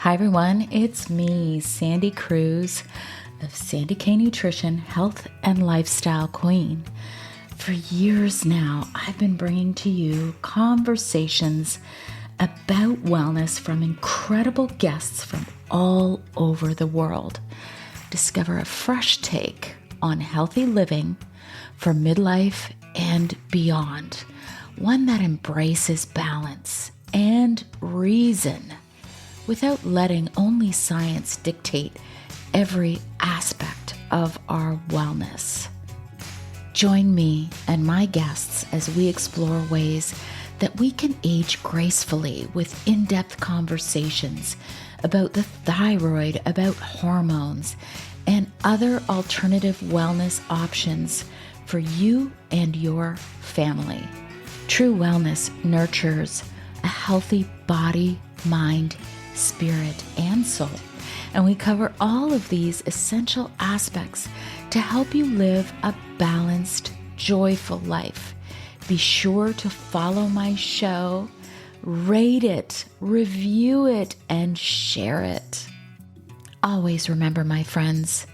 Hi everyone, it's me, Sandy Cruz of Sandy K Nutrition, Health and Lifestyle Queen. For years now, I've been bringing to you conversations about wellness from incredible guests from all over the world. Discover a fresh take on healthy living for midlife and beyond, one that embraces balance and reason without letting only science dictate every aspect of our wellness. Join me and my guests as we explore ways that we can age gracefully with in-depth conversations about the thyroid, about hormones, and other alternative wellness options for you and your family. True wellness nurtures a healthy body, mind, spirit, and soul. And we cover all of these essential aspects to help you live a balanced, joyful life. Be sure to follow my show, rate it, review it, and share it. Always remember, my friends,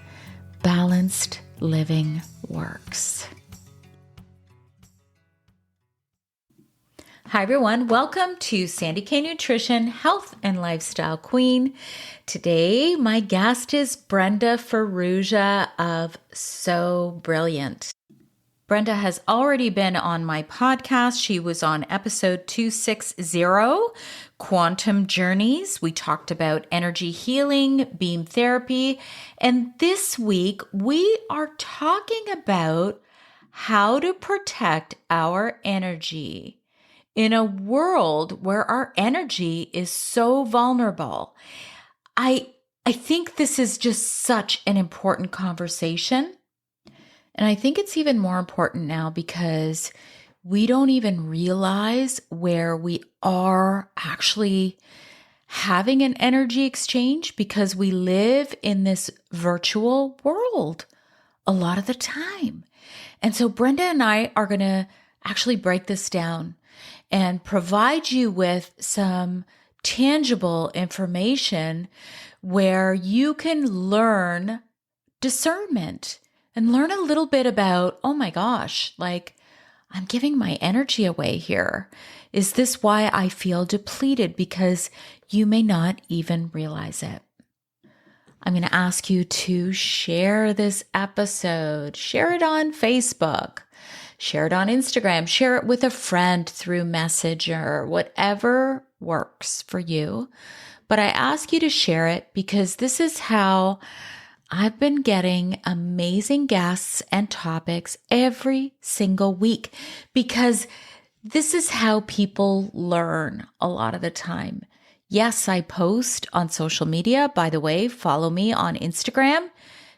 balanced living works. Hi everyone, welcome to Sandy K Nutrition, Health and Lifestyle Queen. Today, my guest is Brenda Farrugia of So Brilliant. Brenda has already been on my podcast. She was on episode 260, Quantum Journeys. We talked about energy healing, beam therapy, and this week we are talking about how to protect our energy in a world where our energy is so vulnerable. I think this is just such an important conversation. And I think it's even more important now because we don't even realize where we are actually having an energy exchange because we live in this virtual world a lot of the time. And so Brenda and I are going to actually break this down and provide you with some tangible information where you can learn discernment and learn a little bit about, oh my gosh, like I'm giving my energy away here. Is this why I feel depleted? Because you may not even realize it. I'm going to ask you to share this episode, share it on Facebook. Share it on Instagram, share it with a friend through Messenger, whatever works for you. But I ask you to share it because this is how I've been getting amazing guests and topics every single week, because this is how people learn a lot of the time. Yes, I post on social media. By the way, follow me on Instagram,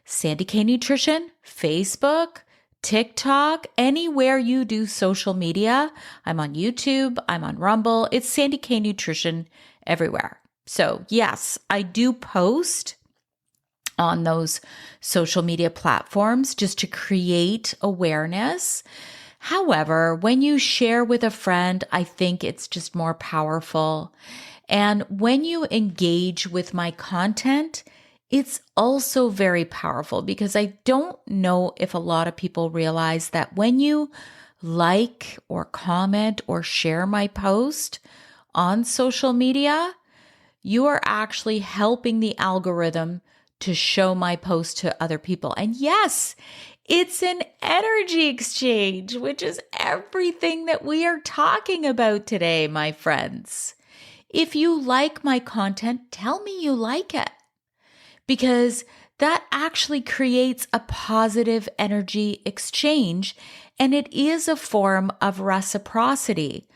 Sandy K Nutrition, Facebook, TikTok, anywhere you do social media. I'm on YouTube, I'm on Rumble. It's Sandy K Nutrition everywhere. So yes, I do post on those social media platforms just to create awareness. However, when you share with a friend, I think it's just more powerful. And when you engage with my content, it's also very powerful because I don't know if a lot of people realize that when you like or comment or share my post on social media, you are actually helping the algorithm to show my post to other people. And yes, it's an energy exchange, which is everything that we are talking about today, my friends. If you like my content, tell me you like it, because that actually creates a positive energy exchange, and it is a form of reciprocity.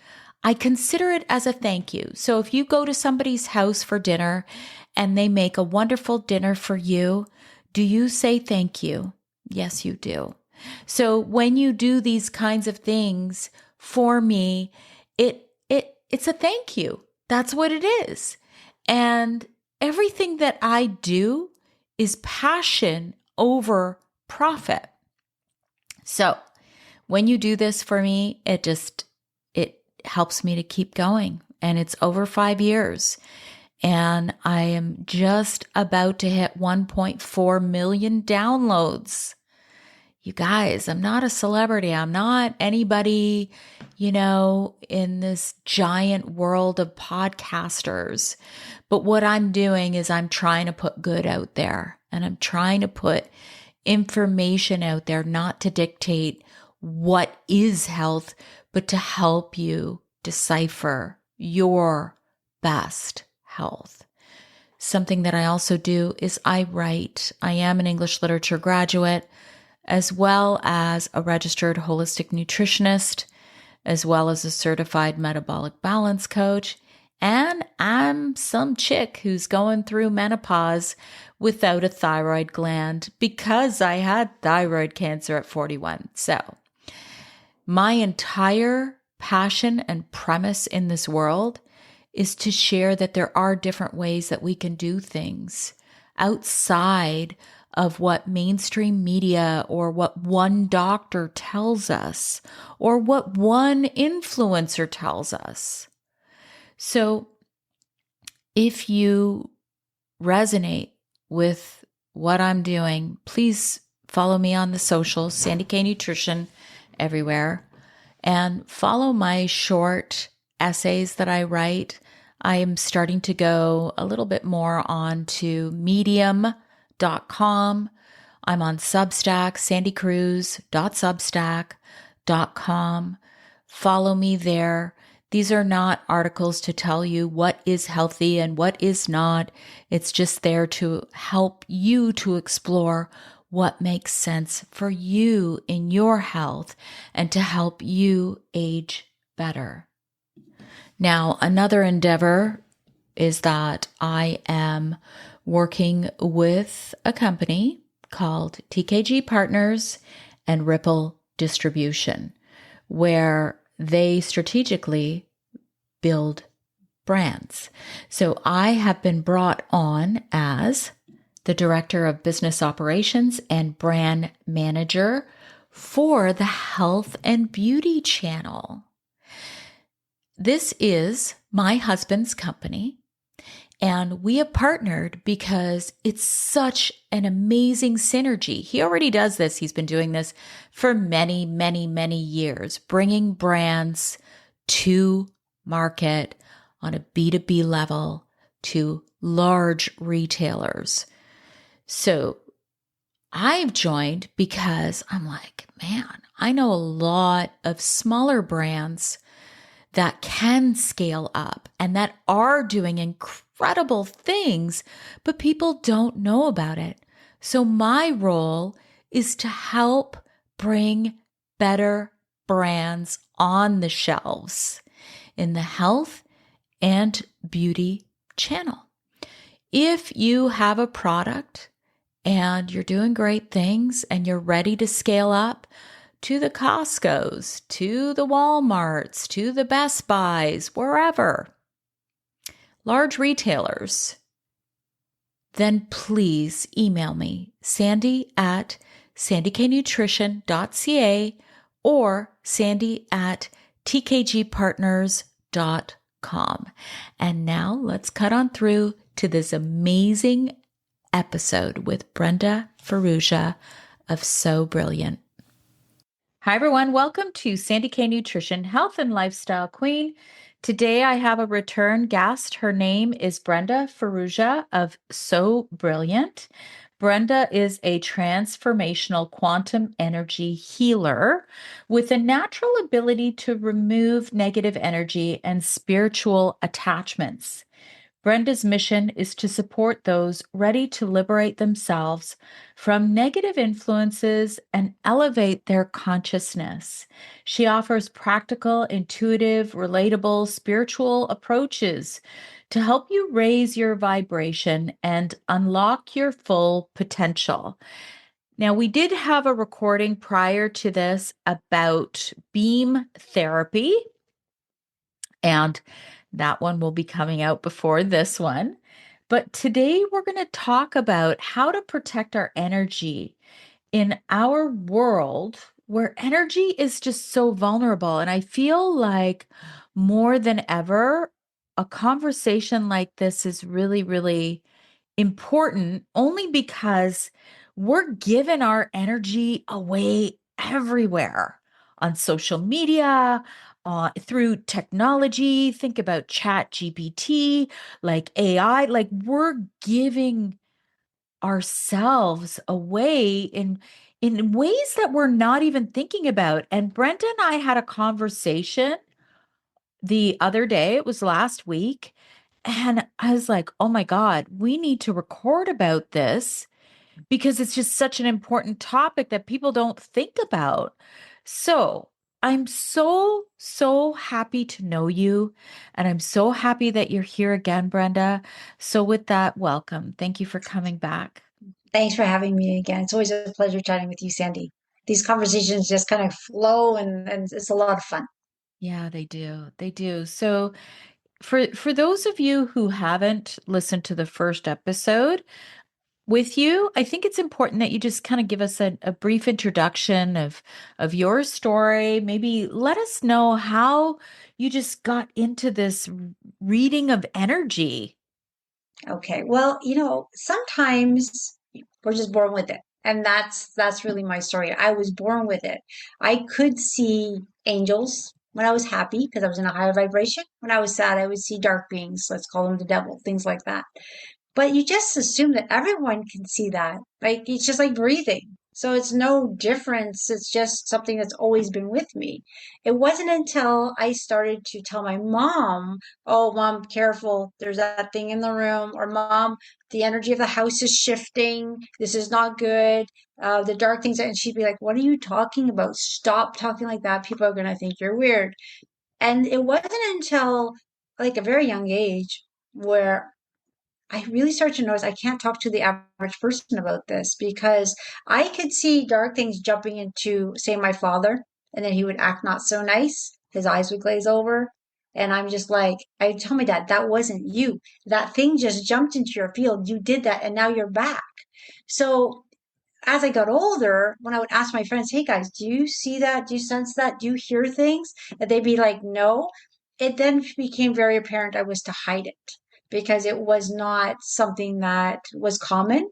I consider it as a thank you. So if you go to somebody's house for dinner and they make a wonderful dinner for you, do you say thank you? Yes, you do. So when you do these kinds of things for me, it's a thank you. That's what it is. And everything that I do is passion over profit. So when you do this for me, it helps me to keep going. And it's over 5 years. And I am just about to hit 1.4 million downloads. You guys, I'm not a celebrity. I'm not anybody, in this giant world of podcasters. But what I'm doing is I'm trying to put good out there, and I'm trying to put information out there, not to dictate what is health, but to help you decipher your best health. Something that I also do is I write. I am an English literature graduate, as well as a registered holistic nutritionist, as well as a certified metabolic balance coach. And I'm some chick who's going through menopause without a thyroid gland because I had thyroid cancer at 41. So my entire passion and premise in this world is to share that there are different ways that we can do things outside of what mainstream media or what one doctor tells us or what one influencer tells us. So if you resonate with what I'm doing, please follow me on the socials, Sandy K Nutrition, everywhere, and follow my short essays that I write. I am starting to go a little bit more on to medium.com. I'm on Substack, sandycruz.substack.com. Follow me there. These are not articles to tell you what is healthy and what is not. It's just there to help you to explore what makes sense for you in your health and to help you age better. Now, another endeavor is that I am working with a company called TKG Partners and Ripple Distribution, where they strategically build brands. So I have been brought on as the Director of Business Operations and Brand Manager for the Health and Beauty channel. This is my husband's company, and we have partnered because it's such an amazing synergy. He already does this. He's been doing this for many, many, many years, bringing brands to market on a B2B level to large retailers. So I've joined because I'm like, man, I know a lot of smaller brands that can scale up and that are doing incredible things, but people don't know about it. So my role is to help bring better brands on the shelves in the health and beauty channel. If you have a product and you're doing great things and you're ready to scale up, to the Costco's, to the Walmarts, to the Best Buys, wherever, large retailers, then please email me, sandy@sandyknutrition.ca or sandy@tkgpartners.com. And now let's cut on through to this amazing episode with Brenda Farrugia of So Brilliant. Hi, everyone. Welcome to Sandy K Nutrition, Health and Lifestyle Queen. Today, I have a return guest. Her name is Brenda Farrugia of So Brilliant. Brenda is a transformational quantum energy healer with a natural ability to remove negative energy and spiritual attachments. Brenda's mission is to support those ready to liberate themselves from negative influences and elevate their consciousness. She offers practical, intuitive, relatable, spiritual approaches to help you raise your vibration and unlock your full potential. Now, we did have a recording prior to this about beam therapy, and that one will be coming out before this one. But today we're going to talk about how to protect our energy in our world where energy is just so vulnerable. And I feel like more than ever, a conversation like this is really, really important only because we're giving our energy away everywhere on social media, through technology. Think about Chat GPT, like AI, like we're giving ourselves away in ways that we're not even thinking about. And Brenda and I had a conversation the other day, it was last week, and I was like, oh my God, we need to record about this because it's just such an important topic that people don't think about. So I'm so, so happy to know you. And I'm so happy that you're here again, Brenda. So, with that, welcome. Thank you for coming back. Thanks for having me again. It's always a pleasure chatting with you, Sandy. These conversations just kind of flow and it's a lot of fun. Yeah, they do. They do. So, for those of you who haven't listened to the first episode, with you, I think it's important that you just kind of give us a brief introduction of your story. Maybe let us know how you just got into this reading of energy. Okay. Well, sometimes we're just born with it. And that's really my story. I was born with it. I could see angels when I was happy because I was in a higher vibration. When I was sad, I would see dark beings, let's call them the devil, things like that. But you just assume that everyone can see that. Like it's just like breathing. So it's no difference. It's just something that's always been with me. It wasn't until I started to tell my mom, "Oh, mom, careful. There's that thing in the room," or "Mom, the energy of the house is shifting. This is not good. The dark things." And she'd be like, "What are you talking about? Stop talking like that. People are going to think you're weird." And it wasn't until like a very young age where I really start to notice I can't talk to the average person about this because I could see dark things jumping into, say, my father, and then he would act not so nice. His eyes would glaze over. And I'm just like, I tell my dad, that wasn't you. That thing just jumped into your field. You did that, and now you're back. So as I got older, when I would ask my friends, "Hey guys, do you see that? Do you sense that? Do you hear things?" And they'd be like, "No." It then became very apparent I was to hide it because it was not something that was common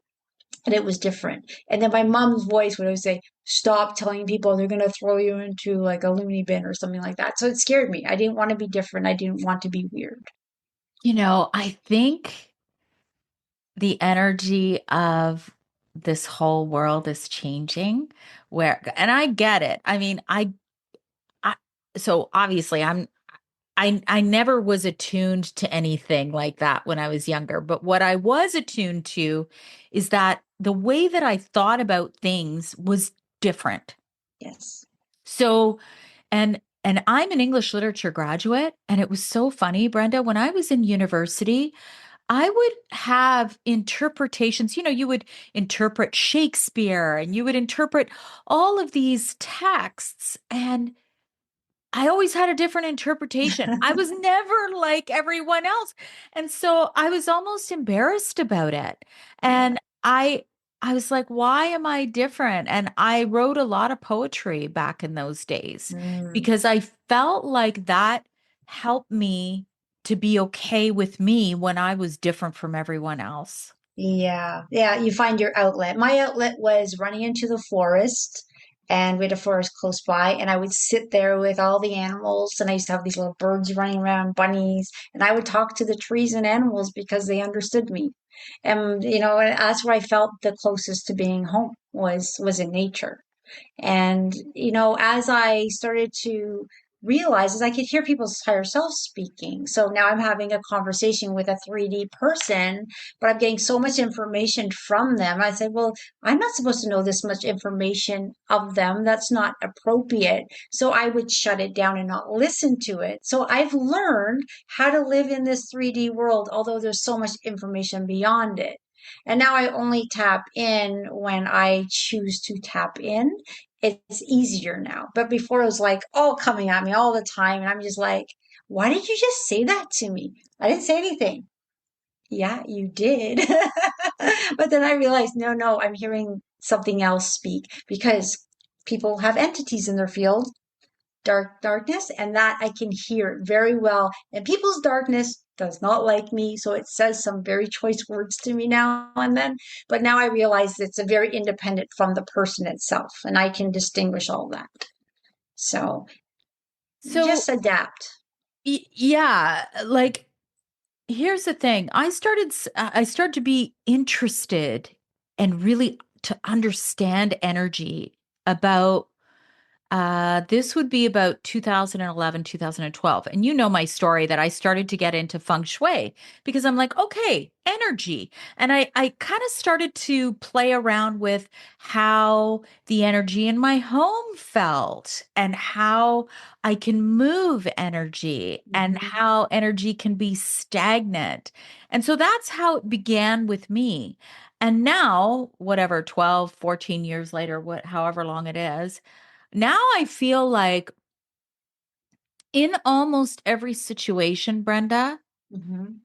and it was different. And then my mom's voice would always say, "Stop telling people they're going to throw you into like a loony bin or something like that." So it scared me. I didn't want to be different. I didn't want to be weird. I think the energy of this whole world is changing and I get it. I mean, I so obviously I never was attuned to anything like that when I was younger, but what I was attuned to is that the way that I thought about things was different. Yes. So, and I'm an English literature graduate, and it was so funny, Brenda, when I was in university, I would have interpretations. You would interpret Shakespeare and you would interpret all of these texts, and I always had a different interpretation. I was never like everyone else. And so I was almost embarrassed about it. Yeah. And I was like, why am I different? And I wrote a lot of poetry back in those days Mm. because I felt like that helped me to be okay with me when I was different from everyone else. Yeah, yeah, you find your outlet. My outlet was running into the forest, and we had a forest close by, and I would sit there with all the animals, and I used to have these little birds running around, bunnies, and I would talk to the trees and animals because they understood me. And that's where I felt the closest to being home was in nature. And, as I started to realize, as I could hear people's higher self speaking. So now I'm having a conversation with a 3D person, but I'm getting so much information from them. I said, well, I'm not supposed to know this much information of them. That's not appropriate. So I would shut it down and not listen to it. So I've learned how to live in this 3D world, although there's so much information beyond it. And now I only tap in when I choose to tap in. It's easier now. But before it was like all coming at me all the time. And I'm just like, why did you just say that to me? I didn't say anything. Yeah, you did. But then I realized, no, no, I'm hearing something else speak because people have entities in their field, darkness, and that I can hear very well. And people's darkness does not like me. So it says some very choice words to me now and then. But now I realize it's a very independent from the person itself, and I can distinguish all that. So So, just adapt. yeah, like here's the thing. I started to be interested and really to understand energy about this would be about 2011, 2012. And you know my story that I started to get into feng shui because I'm like, okay, energy. And I kind of started to play around with how the energy in my home felt and how I can move energy and Mhm. how energy can be stagnant. And so that's how it began with me. And now, whatever, 12, 14 years later, however long it is, now I feel like in almost every situation, Brenda, Mhm.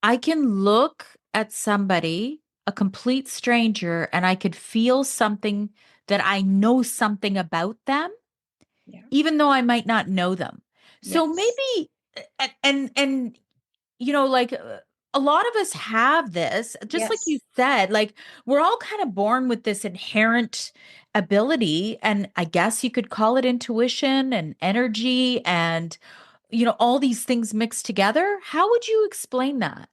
I can look at somebody, a complete stranger, and I could feel something that I know something about them, Yeah. even though I might not know them. So Yes. maybe, and like a lot of us have this, just like you Yes. said, like we're all kind of born with this inherent ability, and I guess you could call it intuition and energy and, all these things mixed together. How would you explain that?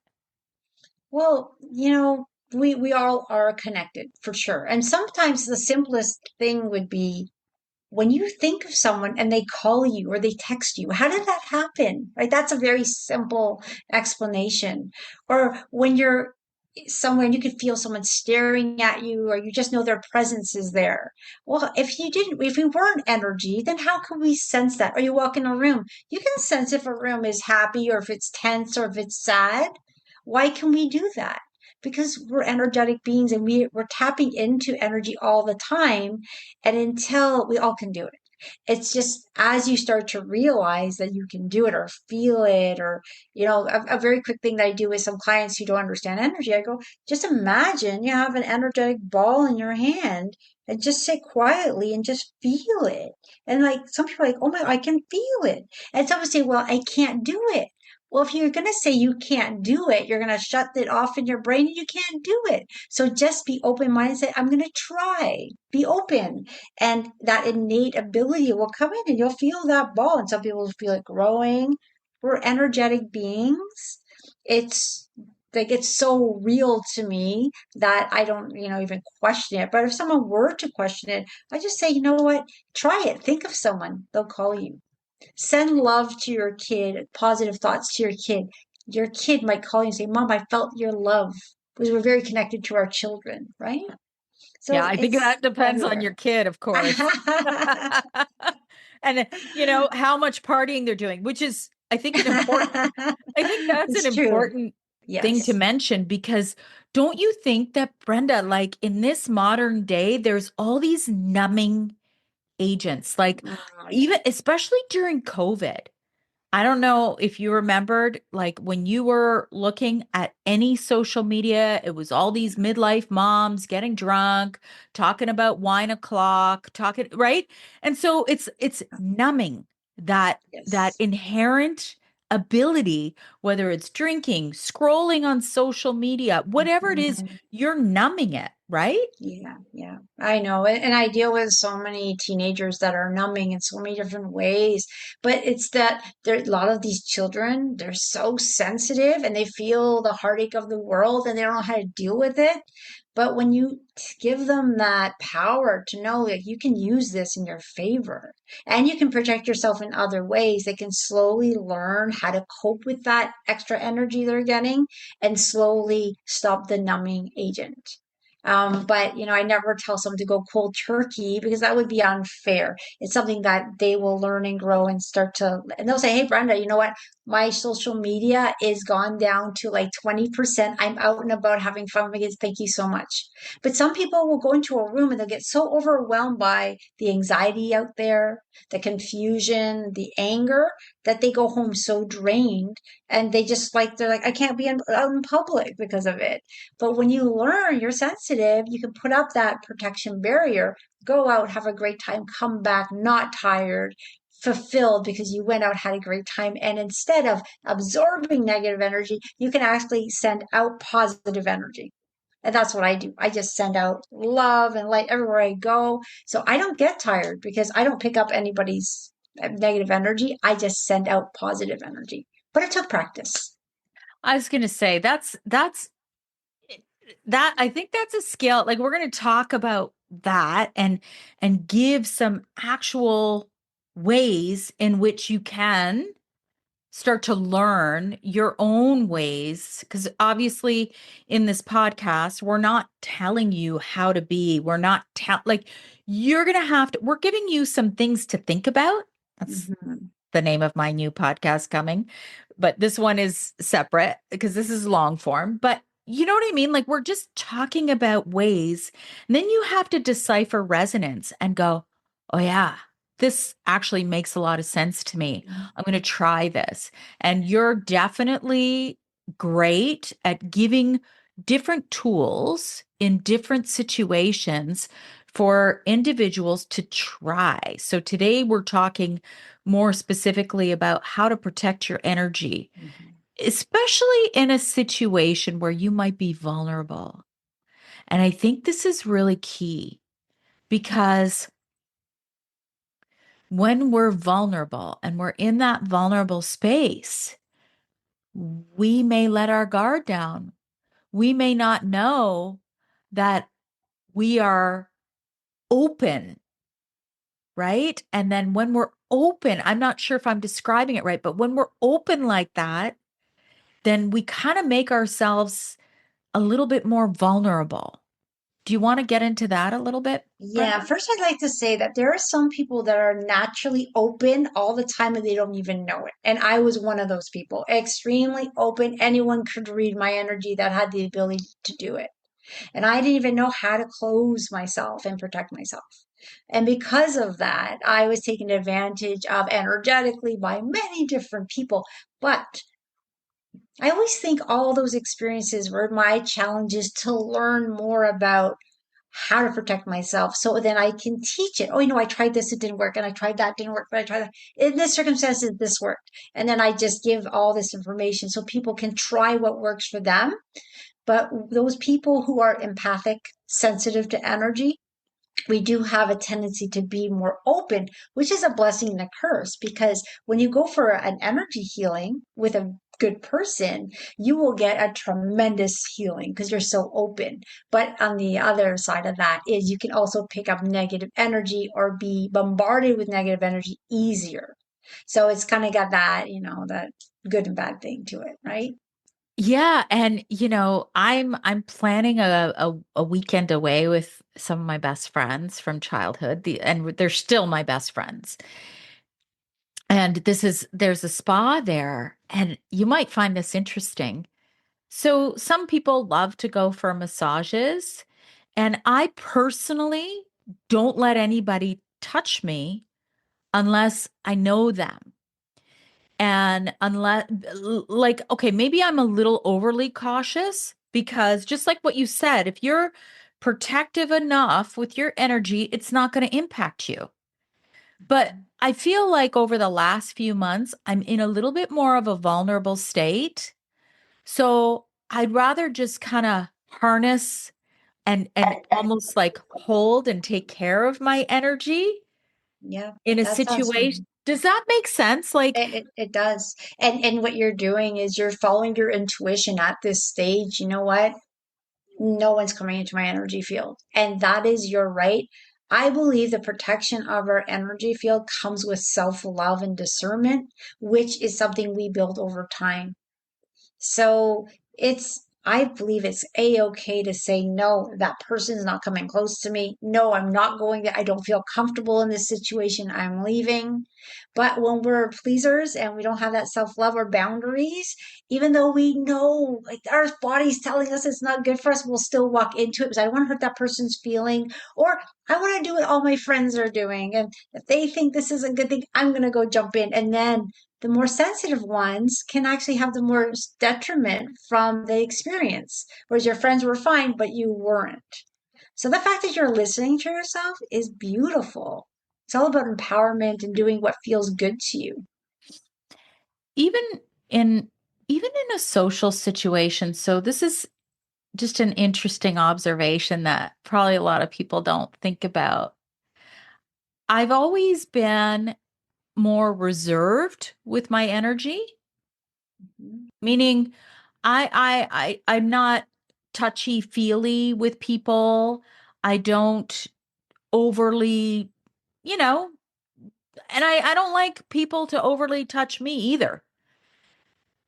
Well, we all are connected for sure. And sometimes the simplest thing would be when you think of someone and they call you or they text you, how did that happen? Right? That's a very simple explanation. Or when you're somewhere and you can feel someone staring at you, or you just know their presence is there. Well, if we weren't energy, then how can we sense that? Or you walk in a room, you can sense if a room is happy or if it's tense or if it's sad. Why can we do that? Because we're energetic beings and we're tapping into energy all the time. And until we all can do it, it's just as you start to realize that you can do it or feel it, or, a very quick thing that I do with some clients who don't understand energy, I go, just imagine you have an energetic ball in your hand and just sit quietly and just feel it. And like some people are like, oh my, I can feel it. And some people say, well, I can't do it. Well, if you're going to say you can't do it, you're going to shut it off in your brain and you can't do it. So just be open minded and say, I'm going to try. Be open. And that innate ability will come in and you'll feel that ball. And some people feel it growing. We're energetic beings. It's like it's so real to me that I don't, even question it. But if someone were to question it, I just say, you know what? Try it. Think of someone. They'll call you. Send love to your kid, positive thoughts to your kid. Your kid might call you and say, Mom, I felt your love. Because we're very connected to our children, right? Yeah, So I think it's that depends on everywhere. your kid, of course. And how much partying they're doing, which is I think that's an It's true. important thing to Yes. mention because don't you think that, Brenda, like in this modern day, there's all these numbing agents, like Oh, even especially during COVID. I don't know if you remembered, like when you were looking at any social media, it was all these midlife moms getting drunk, talking about wine o'clock, talking, right? And so it's numbing that yes. inherent ability, whether it's drinking, scrolling on social media, whatever it is, Mhm. you're numbing it, right? Yeah, yeah, I know. And I deal with so many teenagers that are numbing in so many different ways. But it's that there a lot of these children, they're so sensitive and they feel the heartache of the world and they don't know how to deal with it. But when you give them that power to know that you can use this in your favor and you can protect yourself in other ways, they can slowly learn how to cope with that extra energy they're getting and slowly stop the numbing agent. But I never tell someone to go cold turkey because that would be unfair. It's something that they will learn and grow and start to, and they'll say, "Hey, Brenda, you know what? My social media is gone down to like 20%. I'm out and about having fun with it. Thank you so much." But some people will go into a room and they'll get so overwhelmed by the anxiety out there, the confusion, the anger, that they go home so drained and they're like, I can't be out in public because of it. But when you learn you're sensitive, you can put up that protection barrier, go out, have a great time, come back not tired, fulfilled because you went out, had a great time. And instead of absorbing negative energy, you can actually send out positive energy. And that's what I do. I just send out love and light everywhere I go. So I don't get tired because I don't pick up anybody's negative energy. I just send out positive energy. But it took practice. I was going to say that I think that's a skill. Like we're going to talk about that and give some actual ways in which you can start to learn your own ways, because obviously in this podcast we're not telling you how to be. We're not like you're going to have to, we're giving you some things to think about. That's Mhm. the name of my new podcast coming. But this one is separate because this is long form. But you know what I mean? Like we're just talking about ways. And then you have to decipher resonance and go, oh, yeah, this actually makes a lot of sense to me. I'm going to try this. And you're definitely great at giving different tools in different situations for individuals to try. So today we're talking more specifically about how to protect your energy, Mhm. especially in a situation where you might be vulnerable. And I think this is really key because when we're vulnerable and we're in that vulnerable space, we may let our guard down. We may not know that we are open, right? And then when we're open, I'm not sure if I'm describing it right, but when we're open like that, then we kind of make ourselves a little bit more vulnerable. Do you want to get into that a little bit, Yeah, Brenda? first I'd like to say that there are some people that are naturally open all the time and they don't even know it. And I was one of those people, extremely open. Anyone could read my energy that had the ability to do it. And I didn't even know how to close myself and protect myself. And because of that, I was taken advantage of energetically by many different people. But I always think all those experiences were my challenges to learn more about how to protect myself so then I can teach it. Oh, I tried this, it didn't work, and I tried that, didn't work, but I tried that. In this circumstances, this worked. And then I just give all this information so people can try what works for them. But those people who are empathic, sensitive to energy, we do have a tendency to be more open, which is a blessing and a curse because when you go for an energy healing with a good person, you will get a tremendous healing because you're so open. But on the other side of that is you can also pick up negative energy or be bombarded with negative energy easier. So it's kind of got that, that good and bad thing to it, right? Yeah, and I'm planning a weekend away with some of my best friends from childhood. And they're still my best friends. And there's a spa there, and you might find this interesting. So some people love to go for massages, and I personally don't let anybody touch me unless I know them. And unless, like, okay, maybe I'm a little overly cautious because just like what you said, if you're protective enough with your energy, it's not going to impact you. But I feel like over the last few months, I'm in a little bit more of a vulnerable state. So I'd rather just kind of harness and almost like hold and take care of my energy Yeah, in a that sounds situation. fun. Does that make sense? Like, It does. And what you're doing is you're following your intuition at this stage. You know what? No one's coming into my energy field. And that is your right. I believe the protection of our energy field comes with self-love and discernment, which is something we build over time. So I believe it's a-okay to say, no, that person's not coming close to me. No, I'm not going there. I don't feel comfortable in this situation. I'm leaving. But when we're pleasers and we don't have that self-love or boundaries, even though we know like our body's telling us it's not good for us, we'll still walk into it because I don't want to hurt that person's feeling, or I want to do what all my friends are doing. And if they think this is a good thing, I'm going to go jump in. And then the more sensitive ones can actually have the more detriment from the experience, whereas your friends were fine, but you weren't. So the fact that you're listening to yourself is beautiful. It's all about empowerment and doing what feels good to you. Even in even in a social situation. So this is just an interesting observation that probably a lot of people don't think about. I've always been more reserved with my energy, Mhm. meaning I'm not touchy feely with people. I don't overly, you know, and I don't like people to overly touch me either.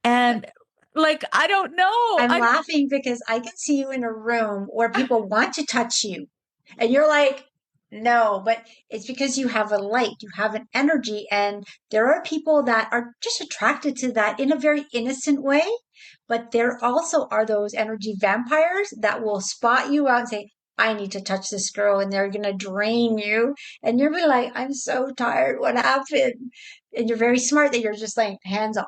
And like I don't know. I'm laughing because I can see you in a room where people want to touch you. And you're like, no, but it's because you have a light, you have an energy. And there are people that are just attracted to that in a very innocent way. But there also are those energy vampires that will spot you out and say, I need to touch this girl. And they're going to drain you. And you'll be like, I'm so tired. What happened? And you're very smart that you're just like, hands off,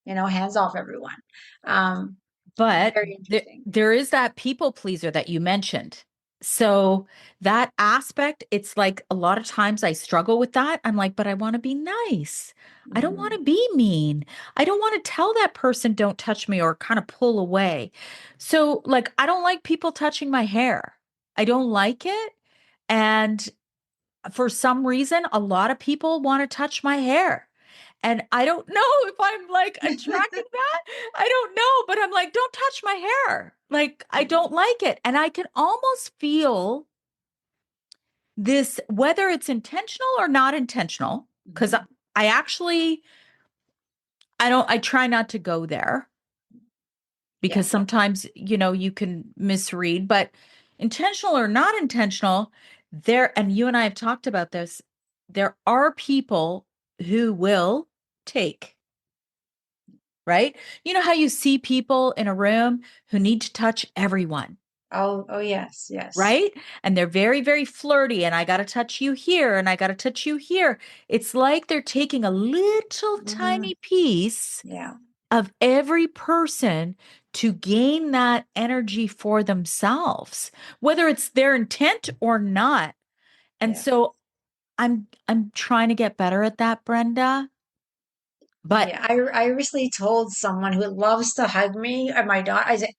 hands off everyone. Um, But Very interesting. there is that people pleaser that you mentioned. So that aspect, it's like a lot of times I struggle with that. I'm like, but I want to be nice. I don't want Mhm. to be mean. I don't want to tell that person don't touch me or kind of pull away. So like I don't like people touching my hair. I don't like it. And for some reason, a lot of people want to touch my hair. And I don't know if I'm like attracting that. I don't know, but I'm like, don't touch my hair. Like, I don't like it. And I can almost feel this, whether it's intentional or not intentional, because Mhm. I actually, I try not to go there Yeah. because sometimes, you can misread, but intentional or not intentional, and you and I have talked about this, there are people who will take, right? You know how you see people in a room who need to touch everyone, Oh, yes, yes. right? And they're very, very flirty, and I got to touch you here, and I got to touch you here. It's like they're taking a little Mhm. tiny piece Yeah. of every person to gain that energy for themselves, whether it's their intent or not. And Yeah. so I'm trying to get better at that, Brenda. But Yeah. I recently told someone who loves to hug me or my daughter, I said,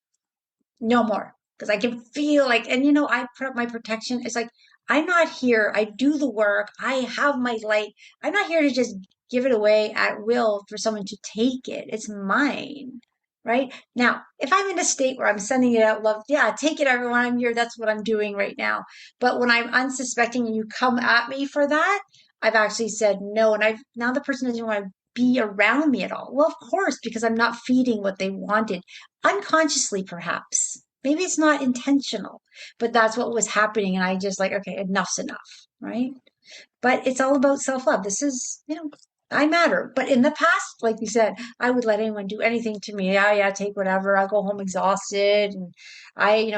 no more. Because I can feel like, and I put up my protection. It's like, I'm not here. I do the work. I have my light. I'm not here to just give it away at will for someone to take it. It's mine. Right now, if I'm in a state where I'm sending it out, love, yeah, take it, everyone. I'm here. That's what I'm doing right now. But when I'm unsuspecting and you come at me for that, I've actually said no. And now the person doesn't want to be around me at all. Well, of course, because I'm not feeding what they wanted unconsciously perhaps. Maybe it's not intentional, but that's what was happening. And I just like, okay, enough's enough, right? But it's all about self love. This is, I matter. But in the past, like you said, I would let anyone do anything to me. Yeah, yeah, take whatever. I'll go home exhausted. And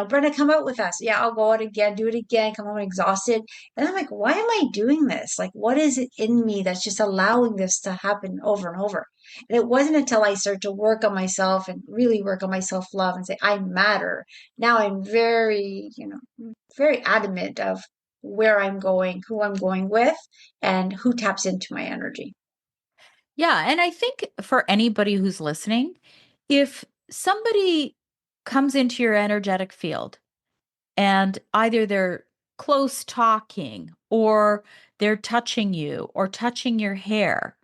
Brenda, come out with us. Yeah, I'll go out again, do it again, come home exhausted. And I'm like, why am I doing this? Like, what is it in me that's just allowing this to happen over and over? And it wasn't until I started to work on myself and really work on my self love and say, I matter. Now I'm very, very adamant of where I'm going, who I'm going with, and who taps into my energy. yeah, and I think for anybody who's listening, if somebody comes into your energetic field and either they're close talking or they're touching you or touching your hair,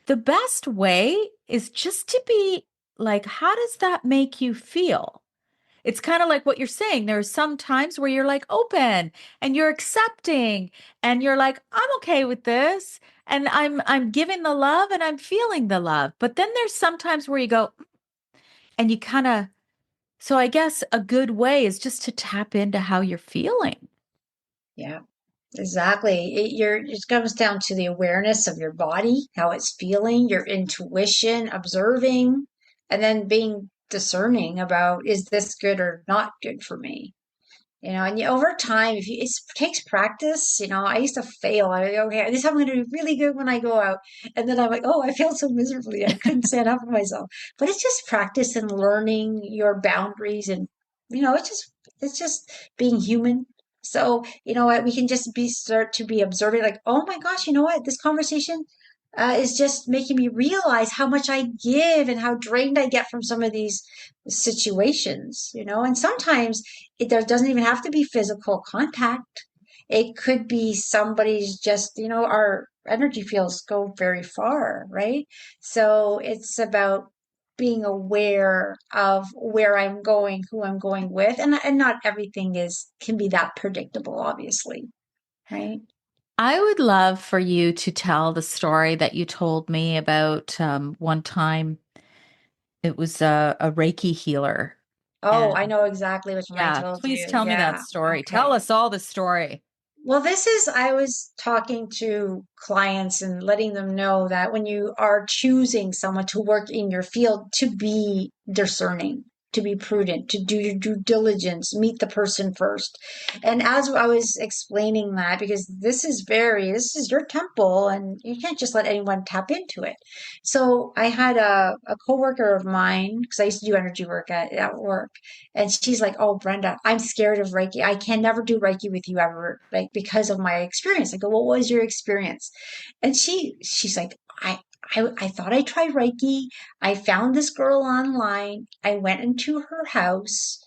the best way is just to be like, how does that make you feel? It's kind of like what you're saying. There are some times where you're like open and you're accepting and you're like, I'm okay with this. And I'm giving the love and I'm feeling the love. But then there's some times where you go and you kind of, so I guess a good way is just to tap into how you're feeling. Yeah, exactly. It comes down to the awareness of your body, how it's feeling, your intuition, observing, and then being discerning about is this good or not good for me? And over time, if it takes practice, I used to fail. I like, okay, this I'm going to do really good when I go out, and then I'm like, oh, I failed so miserably. I couldn't stand up for myself. But it's just practice and learning your boundaries, and it's just being human. So, you know what, we can just start to be observing, like, oh my gosh, you know what, this conversation is just making me realize how much I give and how drained I get from some of these situations, you know. And sometimes there doesn't even have to be physical contact. It could be somebody's just, you know, our energy fields go very far, right? So it's about being aware of where I'm going, who I'm going with, and not everything is can be that predictable, obviously, right? I would love for you to tell the story that you told me about one time. It was a Reiki healer. Oh, I And know exactly which one I yeah, told please you. tell me that Yeah. story. Tell Okay. us all the story. Well, I was talking to clients and letting them know that when you are choosing someone to work in your field, to be discerning, to be prudent, to do your due diligence, meet the person first. And as I was explaining that, because this is your temple and you can't just let anyone tap into it. So I had a coworker of mine, because I used to do energy work at work. And she's like, "Oh, Brenda, I'm scared of Reiki. I can never do Reiki with you ever, like because of my experience." I go, "Well, what was your experience?" And she's like, I thought I tried Reiki. I found this girl online. I went into her house,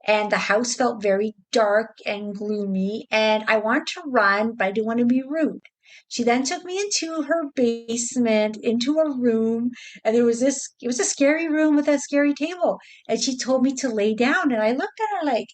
and the house felt very dark and gloomy. And I wanted to run, but I didn't want to be rude. She then took me into her basement, into a room, and it was a scary room with a scary table. And she told me to lay down. And I looked at her like,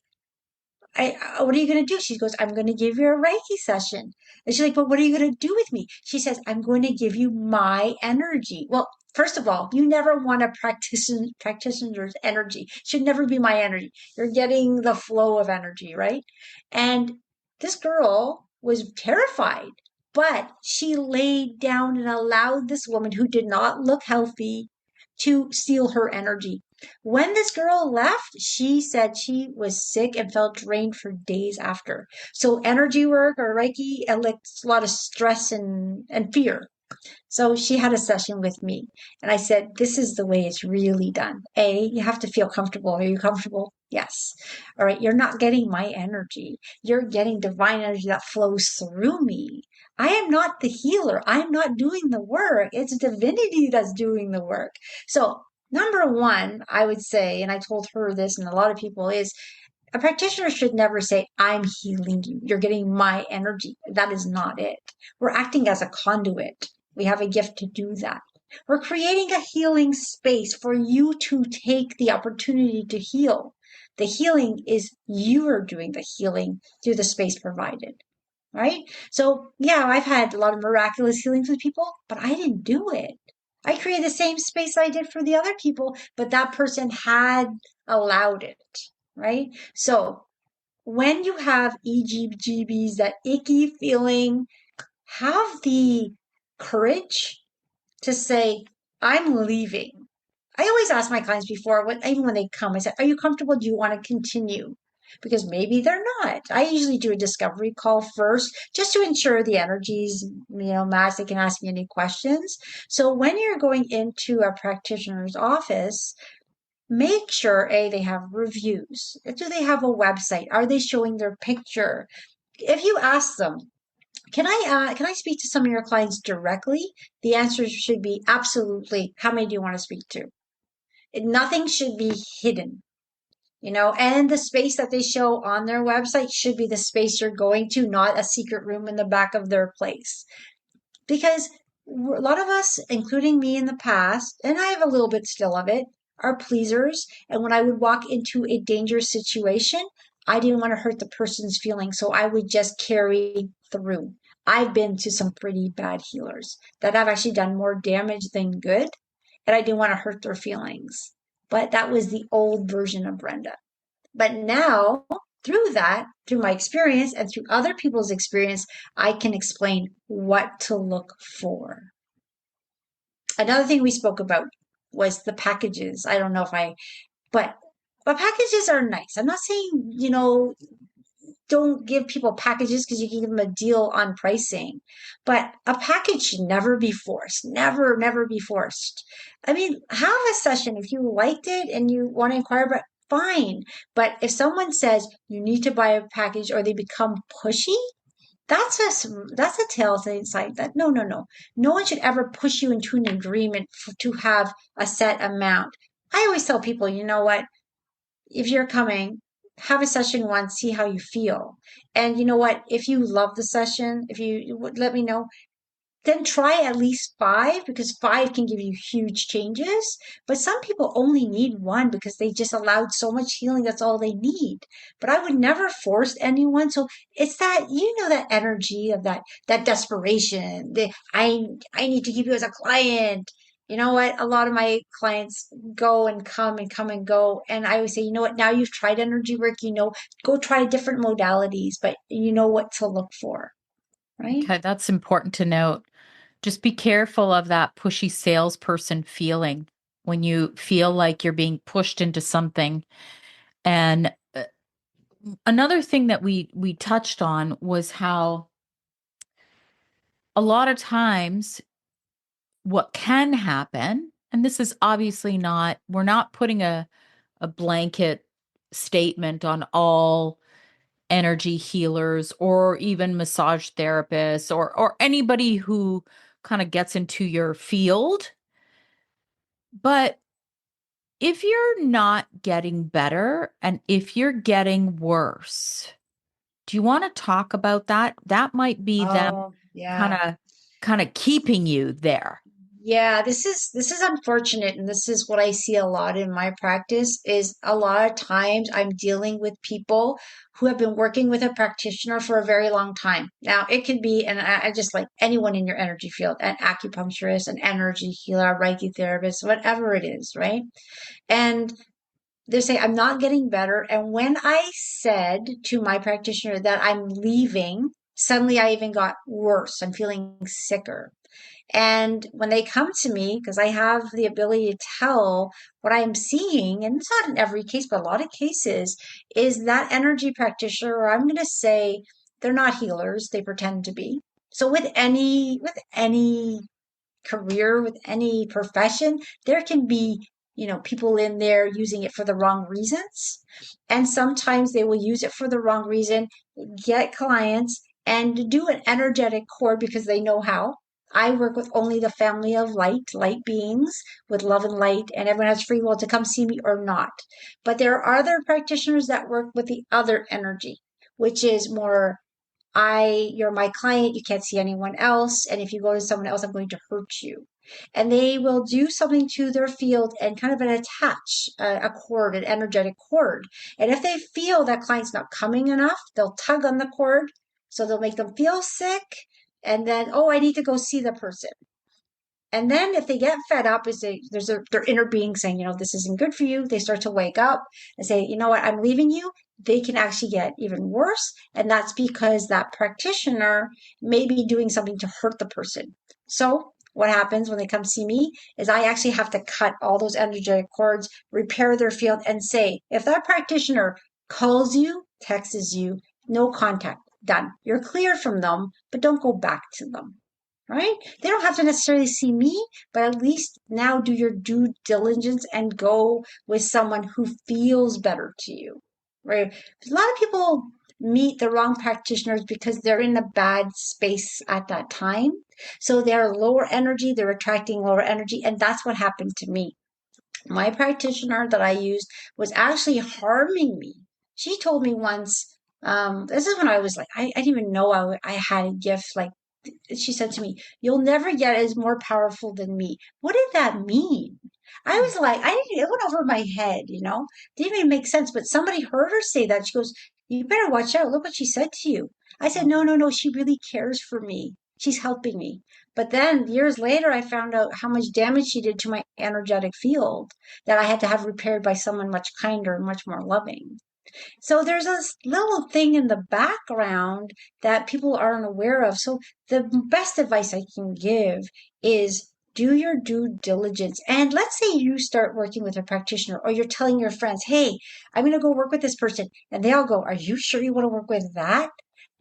what are you going to do? She goes, "I'm going to give you a Reiki session." And she's like, "But what are you going to do with me?" She says, "I'm going to give you my energy." Well, first of all, you never want a practitioner's energy. It should never be my energy. You're getting the flow of energy, right? And this girl was terrified, but she laid down and allowed this woman who did not look healthy to steal her energy. When this girl left, she said she was sick and felt drained for days after. So energy work or Reiki elicits a lot of stress and fear. So she had a session with me, and I said, "This is the way it's really done. A, you have to feel comfortable. Are you comfortable? Yes. All right. You're not getting my energy. You're getting divine energy that flows through me. I am not the healer. I'm not doing the work. It's divinity that's doing the work." So, number one, I would say, and I told her this and a lot of people, is a practitioner should never say, "I'm healing you. You're getting my energy." That is not it. We're acting as a conduit. We have a gift to do that. We're creating a healing space for you to take the opportunity to heal. The healing is you are doing the healing through the space provided, right? So, yeah, I've had a lot of miraculous healings with people, but I didn't do it. I created the same space I did for the other people, but that person had allowed it, right? So, when you have EGBs, that icky feeling, have the courage to say, "I'm leaving." I always ask my clients before, even when they come, I said, "Are you comfortable? Do you want to continue?" Because maybe they're not. I usually do a discovery call first just to ensure the energies, match. They can ask me any questions. So when you're going into a practitioner's office, make sure they have reviews. Do they have a website? Are they showing their picture? If you ask them, can I speak to some of your clients directly? The answer should be absolutely. How many do you want to speak to? Nothing should be hidden, and the space that they show on their website should be the space you're going to, not a secret room in the back of their place. Because a lot of us, including me in the past, and I have a little bit still of it, are pleasers. And when I would walk into a dangerous situation, I didn't want to hurt the person's feelings. So I would just carry through. I've been to some pretty bad healers that have actually done more damage than good. And I didn't want to hurt their feelings. But that was the old version of Brenda. But now, through my experience and through other people's experience, I can explain what to look for. Another thing we spoke about was the packages. I don't know if but packages are nice. I'm not saying, don't give people packages because you can give them a deal on pricing. But a package should never be forced. Never, never be forced. I mean, have a session if you liked it and you want to inquire about. fine. But if someone says you need to buy a package or they become pushy, that's a telltale sign that no one should ever push you into an agreement to have a set amount. I always tell people, you know what? If you're coming, have a session once, see how you feel. And you know what? If you love the session, if you would let me know, then try at least five because five can give you huge changes. But some people only need one because they just allowed so much healing. That's all they need. But I would never force anyone. So it's that, that energy of that desperation. I need to keep you as a client. You know what? A lot of my clients go and come and come and go. And I always say, you know what? Now you've tried energy work, go try different modalities, but you know what to look for, right? Okay, that's important to note. Just be careful of that pushy salesperson feeling when you feel like you're being pushed into something. And another thing that we touched on was how a lot of times what can happen, and this is obviously not, we're not putting a blanket statement on all energy healers or even massage therapists or anybody who kind of gets into your field. But if you're not getting better and if you're getting worse, do you want to talk about that? That might be them Oh, kind yeah. of kind of keeping you there. Yeah, this is unfortunate, and this is what I see a lot in my practice is a lot of times I'm dealing with people who have been working with a practitioner for a very long time. Now, it can be, and I just like anyone in your energy field, an acupuncturist, an energy healer, a Reiki therapist, whatever it is, right? And they say, I'm not getting better. And when I said to my practitioner that I'm leaving, suddenly I even got worse. I'm feeling sicker. And when they come to me, because I have the ability to tell what I'm seeing, and it's not in every case, but a lot of cases, is that energy practitioner, or I'm going to say they're not healers, they pretend to be. So with any career, with any profession, there can be, people in there using it for the wrong reasons. And sometimes they will use it for the wrong reason, get clients and do an energetic cord because they know how. I work with only the family of light beings with love and light, and everyone has free will to come see me or not. But there are other practitioners that work with the other energy, which is more you're my client, you can't see anyone else. And if you go to someone else, I'm going to hurt you. And they will do something to their field and kind of an attach a cord, an energetic cord. And if they feel that client's not coming enough, they'll tug on the cord. So they'll make them feel sick. And then, oh, I need to go see the person. And then if they get fed up, their inner being saying, this isn't good for you. They start to wake up and say, you know what, I'm leaving you. They can actually get even worse. And that's because that practitioner may be doing something to hurt the person. So what happens when they come see me is I actually have to cut all those energetic cords, repair their field, and say, if that practitioner calls you, texts you, no contact, done. You're clear from them, but don't go back to them, right? They don't have to necessarily see me, but at least now do your due diligence and go with someone who feels better to you, right? A lot of people meet the wrong practitioners because they're in a bad space at that time. So they're lower energy, they're attracting lower energy, and that's what happened to me. My practitioner that I used was actually harming me. She told me once, this is when I was like, I didn't even know I had a gift. Like, she said to me, "You'll never get as more powerful than me." What did that mean? I was like, it went over my head, didn't even make sense. But somebody heard her say that. She goes, "You better watch out. Look what she said to you." I said, "No, no, no. She really cares for me. She's helping me." But then years later, I found out how much damage she did to my energetic field that I had to have repaired by someone much kinder and much more loving. So there's this little thing in the background that people aren't aware of. So the best advice I can give is do your due diligence. And let's say you start working with a practitioner or you're telling your friends, hey, I'm going to go work with this person. And they all go, are you sure you want to work with that?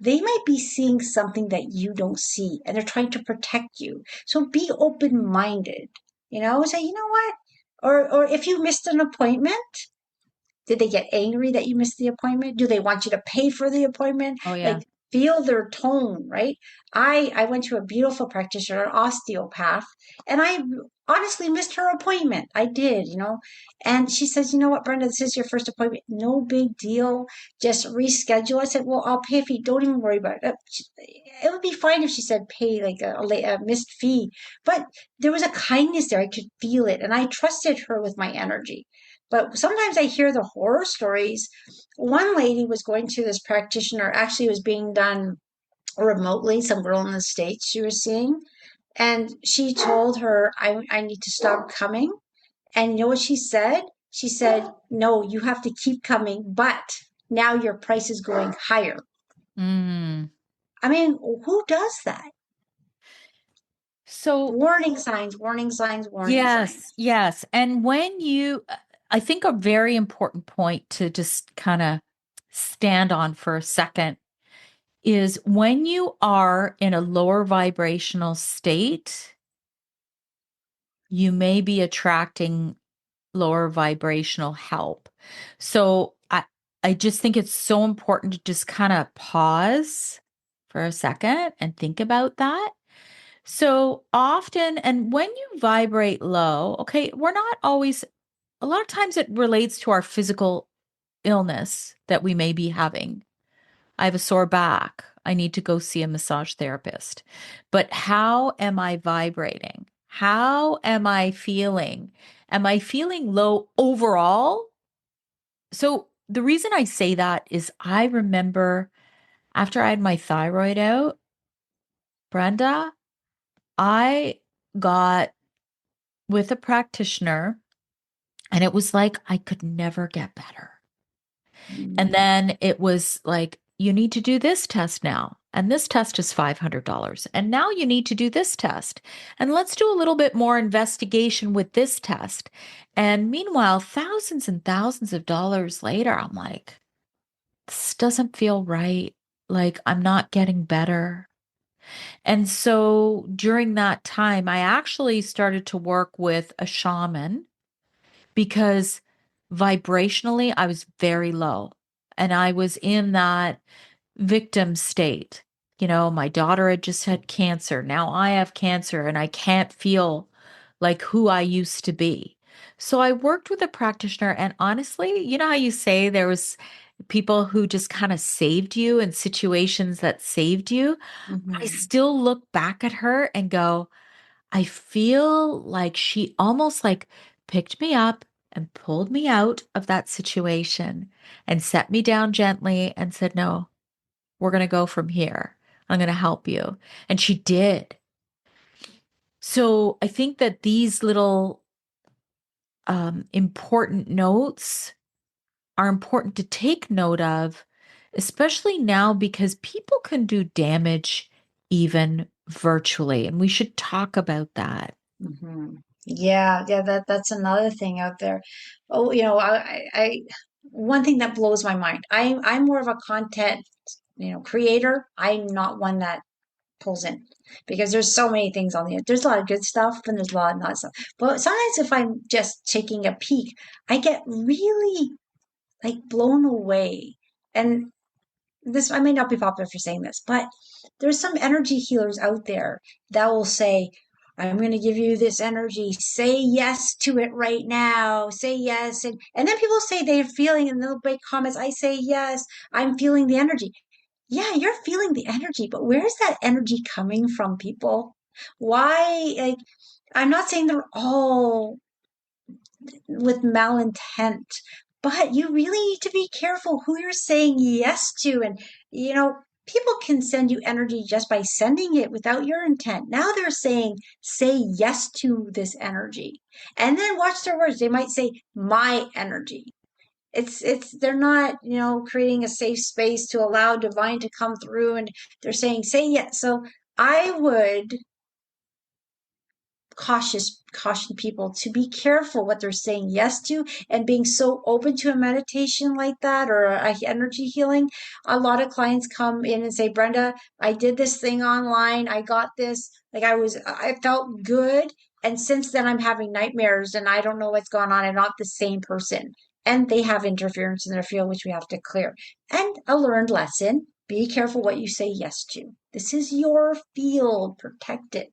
They might be seeing something that you don't see and they're trying to protect you. So be open minded, say, you know what? Or if you missed an appointment, Did they get angry that you missed the appointment? Do they want you to pay for the appointment? Oh, yeah. Like, feel their tone, right? I went to a beautiful practitioner, an osteopath, and I honestly missed her appointment. I did, And she says, you know what, Brenda, this is your first appointment. No big deal. Just reschedule. I said, well, I'll pay a fee. Don't even worry about it. It would be fine if she said pay like a missed fee. But there was a kindness there. I could feel it. And I trusted her with my energy. But sometimes I hear the horror stories. One lady was going to this practitioner, actually, it was being done remotely, some girl in the States she was seeing. And she told her, I need to stop coming. And you know what she said? She said, no, you have to keep coming, but now your price is going higher. Mm. I mean, who does that? So, Warning signs, warning signs, warning yes, signs. yes. And I think a very important point to just kind of stand on for a second is when you are in a lower vibrational state, you may be attracting lower vibrational help. So I just think it's so important to just kind of pause for a second and think about that. So often, and when you vibrate low, okay, we're not always, a lot of times it relates to our physical illness that we may be having. I have a sore back. I need to go see a massage therapist. But how am I vibrating? How am I feeling? Am I feeling low overall? So the reason I say that is I remember after I had my thyroid out, Brenda, I got with a practitioner and it was like I could never get better. And Mm-hmm. then it was like, you need to do this test now. And this test is $500. And now you need to do this test. And let's do a little bit more investigation with this test. And meanwhile, thousands and thousands of dollars later, I'm like, this doesn't feel right. Like I'm not getting better. And so during that time, I actually started to work with a shaman because vibrationally, I was very low and I was in that victim state. My daughter had just had cancer. Now I have cancer and I can't feel like who I used to be. So I worked with a practitioner and honestly, you know how you say there was people who just kind of saved you in situations that saved you? I Mm-hmm. still look back at her and go, I feel like she almost like picked me up and pulled me out of that situation and set me down gently and said, no, we're going to go from here. I'm going to help you. And she did. So I think that these little important notes are important to take note of, especially now because people can do damage even virtually. And we should talk about that. Mm-hmm. Yeah, yeah, that's another thing out there. Oh, one thing that blows my mind. I'm more of a content, creator. I'm not one that pulls in because there's so many things on the there's a lot of good stuff and there's a lot of not stuff. But sometimes if I'm just taking a peek, I get really like blown away. And this, I may not be popular for saying this, but there's some energy healers out there that will say, I'm going to give you this energy. Say yes to it right now. Say yes. And then people say they're feeling, and they'll make comments. I say yes. I'm feeling the energy. Yeah, you're feeling the energy, but where's that energy coming from, people? Why? Like, I'm not saying they're all with malintent, but you really need to be careful who you're saying yes to. And, people can send you energy just by sending it without your intent. Now they're saying, say yes to this energy. And then watch their words. They might say, my energy. They're not, creating a safe space to allow divine to come through. And they're saying, say yes. So I would caution people to be careful what they're saying yes to, and being so open to a meditation like that or a energy healing. A lot of clients come in and say, Brenda, I did this thing online, I got this, like I felt good, and since then I'm having nightmares and I don't know what's going on. I'm not the same person. and they have interference in their field, which we have to clear. And a learned lesson, be careful what you say yes to. This is your field, protect it.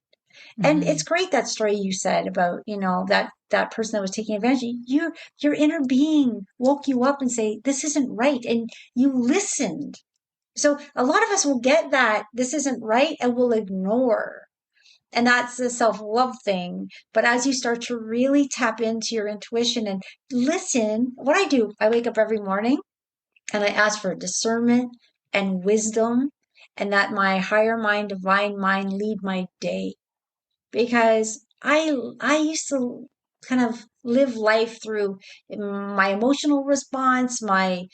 And Hmm. it's great that story you said about, that person that was taking advantage. Your inner being woke you up and say, this isn't right. And you listened. So a lot of us will get that this isn't right and will ignore. And that's the self-love thing. But as you start to really tap into your intuition and listen, what I do, I wake up every morning and I ask for discernment and wisdom, and that my higher mind, divine mind lead my day. Because I used to kind of live life through my emotional response, my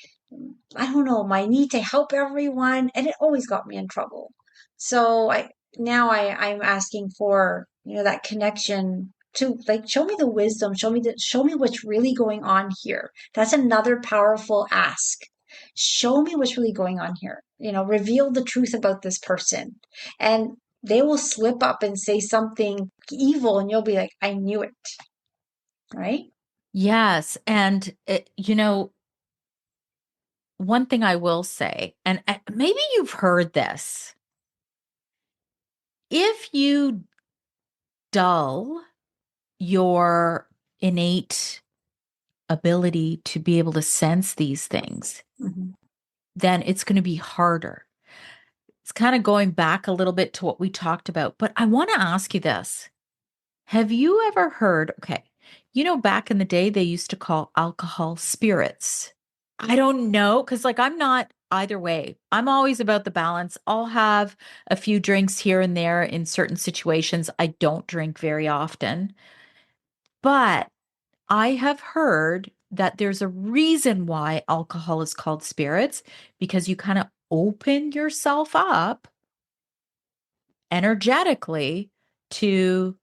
I don't know, my need to help everyone, and it always got me in trouble. So I'm asking for, that connection to, like, show me the wisdom, show me what's really going on here. That's another powerful ask. Show me what's really going on here. Reveal the truth about this person. And they will slip up and say something evil, and you'll be like, I knew it, right? Yes. And, one thing I will say, and maybe you've heard this, if you dull your innate ability to be able to sense these things, Mhm. then it's going to be harder. It's kind of going back a little bit to what we talked about, but I want to ask you this. Have you ever heard, okay, back in the day, they used to call alcohol spirits. I don't know, because like I'm not either way. I'm always about the balance. I'll have a few drinks here and there in certain situations. I don't drink very often, but I have heard that there's a reason why alcohol is called spirits because you kind of open yourself up energetically to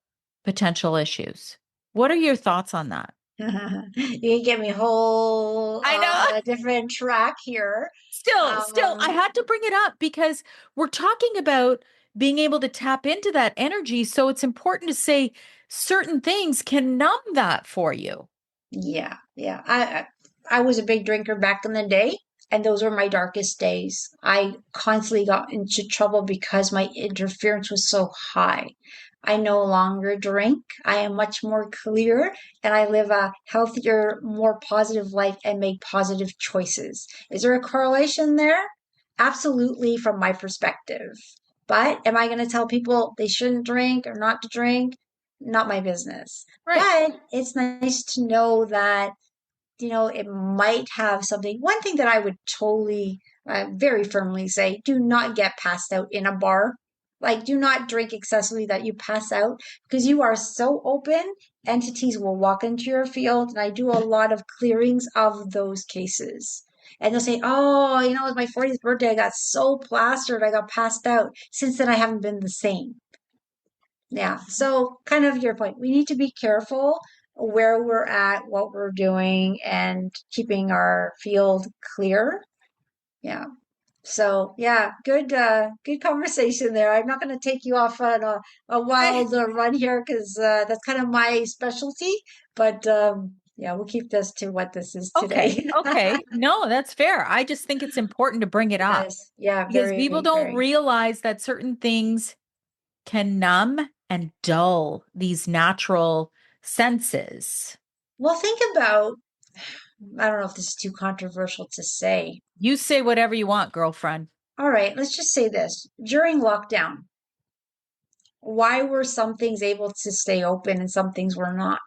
potential issues. What are your thoughts on that? You get me a whole I know. on a different track here. Still, I Um, had to bring it up because we're talking about being able to tap into that energy. So it's important to say certain things can numb that for you. yeah, yeah. I was a big drinker back in the day, and those were my darkest days. I constantly got into trouble because my interference was so high. I no longer drink. I am much more clear, and I live a healthier, more positive life and make positive choices. Is there a correlation there? Absolutely, from my perspective. But am I going to tell people they shouldn't drink or not to drink? Not my business. Right. But it's nice to know that, it might have something. One thing that I would totally, very firmly say, do not get passed out in a bar. Like, do not drink excessively that you pass out because you are so open. Entities will walk into your field. And I do a lot of clearings of those cases. And they'll say, oh, it was my 40th birthday. I got so plastered. I got passed out. Since then, I haven't been the same. Yeah. So kind of your point. We need to be careful where we're at, what we're doing, and keeping our field clear. Yeah. So yeah, good conversation there. I'm not going to take you off on a wild run here because that's kind of my specialty. But yeah, we'll keep this to what this is Okay. today. Okay. No, that's fair. I just think it's important to bring it up Yes. Yeah. because people Very, don't very. realize that certain things can numb and dull these natural senses. Well, think about, I don't know if this is too controversial to say. You say whatever you want, girlfriend. All right, let's just say this. During lockdown, why were some things able to stay open and some things were not?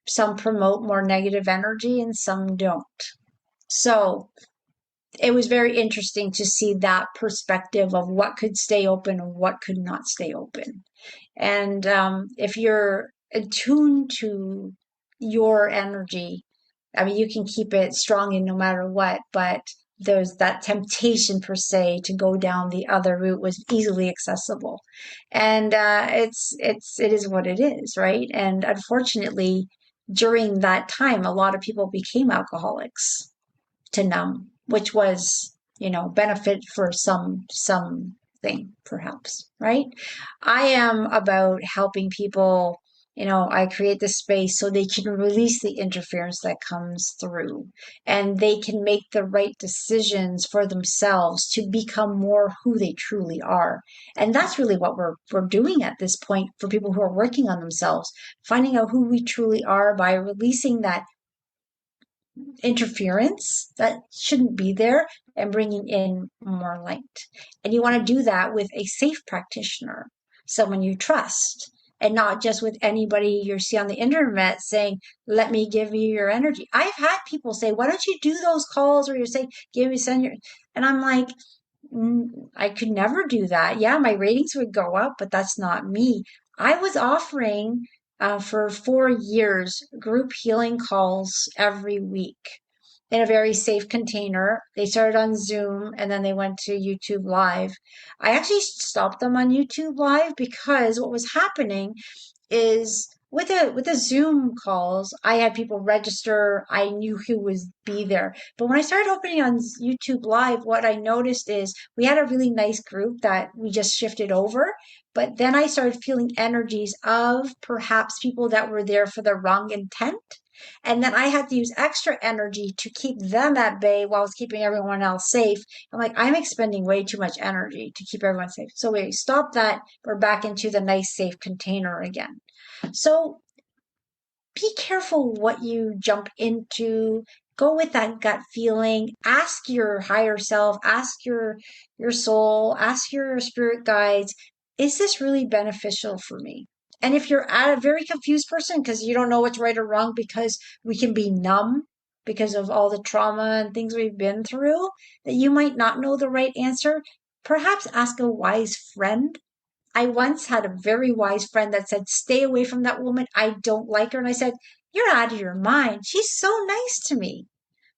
Some promote more negative energy and some don't. So it was very interesting to see that perspective of what could stay open and what could not stay open. And if you're attuned to your energy, I mean, you can keep it strong in no matter what, but there's that temptation per se to go down the other route was easily accessible. And it is what it is, right? And unfortunately, during that time, a lot of people became alcoholics to numb, which was, benefit for something perhaps, right? I am about helping people I create the space so they can release the interference that comes through and they can make the right decisions for themselves to become more who they truly are. And that's really what we're doing at this point for people who are working on themselves, finding out who we truly are by releasing that interference that shouldn't be there and bringing in more light. And you want to do that with a safe practitioner, someone you trust, and not just with anybody you see on the internet saying, let me give you your energy. I've had people say, why don't you do those calls where you say, send your, and I'm like, I could never do that. Yeah, my ratings would go up, but that's not me. I was offering for 4 years group healing calls every week in a very safe container. They started on Zoom and then they went to YouTube Live. I actually stopped them on YouTube Live because what was happening is with the Zoom calls, I had people register. I knew who was be there. But when I started opening on YouTube Live, what I noticed is we had a really nice group that we just shifted over. But then I started feeling energies of perhaps people that were there for the wrong intent. And then I had to use extra energy to keep them at bay while I was keeping everyone else safe. I'm like, I'm expending way too much energy to keep everyone safe. So we stopped that. We're back into the nice, safe container again. So be careful what you jump into. Go with that gut feeling. Ask your higher self, ask your soul, ask your spirit guides, is this really beneficial for me? And if you're a very confused person because you don't know what's right or wrong because we can be numb because of all the trauma and things we've been through, that you might not know the right answer, perhaps ask a wise friend. I once had a very wise friend that said, stay away from that woman. I don't like her. And I said, you're out of your mind. She's so nice to me.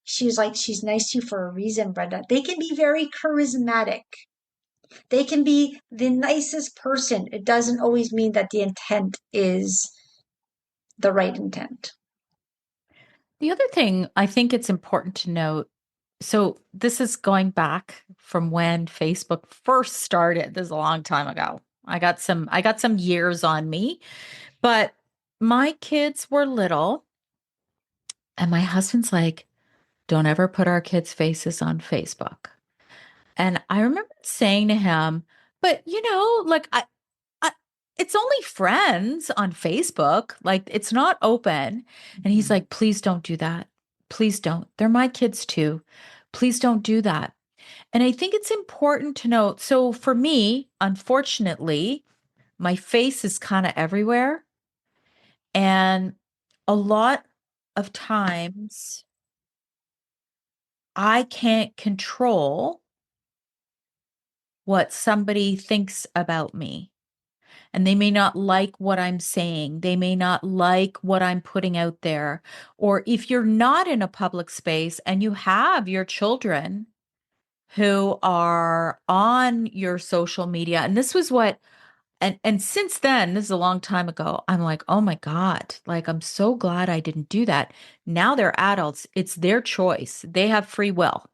She was like, she's nice to you for a reason, Brenda. They can be very charismatic. They can be the nicest person. It doesn't always mean that the intent is the right intent. The other thing I think it's important to note, so this is going back from when Facebook first started. This is a long time ago. I got some years on me, but my kids were little and my husband's like, don't ever put our kids' faces on Facebook. And I remember saying to him, but like I it's only friends on Facebook. Like it's not open. And he's like, please don't do that. Please don't. They're my kids too. Please don't do that. And I think it's important to note. So for me, unfortunately, my face is kind of everywhere. And a lot of times I can't control what somebody thinks about me. And they may not like what I'm saying. They may not like what I'm putting out there. Or if you're not in a public space and you have your children who are on your social media, and this was what, and since then, this is a long time ago, I'm like, oh my God, like I'm so glad I didn't do that. Now they're adults. It's their choice. They have free will.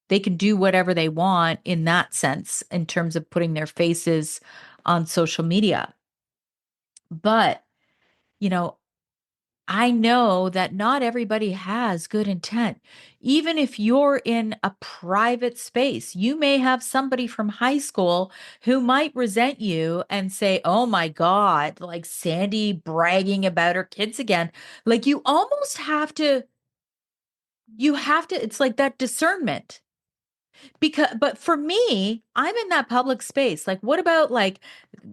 They can do whatever they want in that sense, in terms of putting their faces on social media. But, you know, I know that not everybody has good intent. Even if you're in a private space, you may have somebody from high school who might resent you and say, oh my God, like Sandy bragging about her kids again. Like it's like that discernment. But for me, I'm in that public space. Like, what about like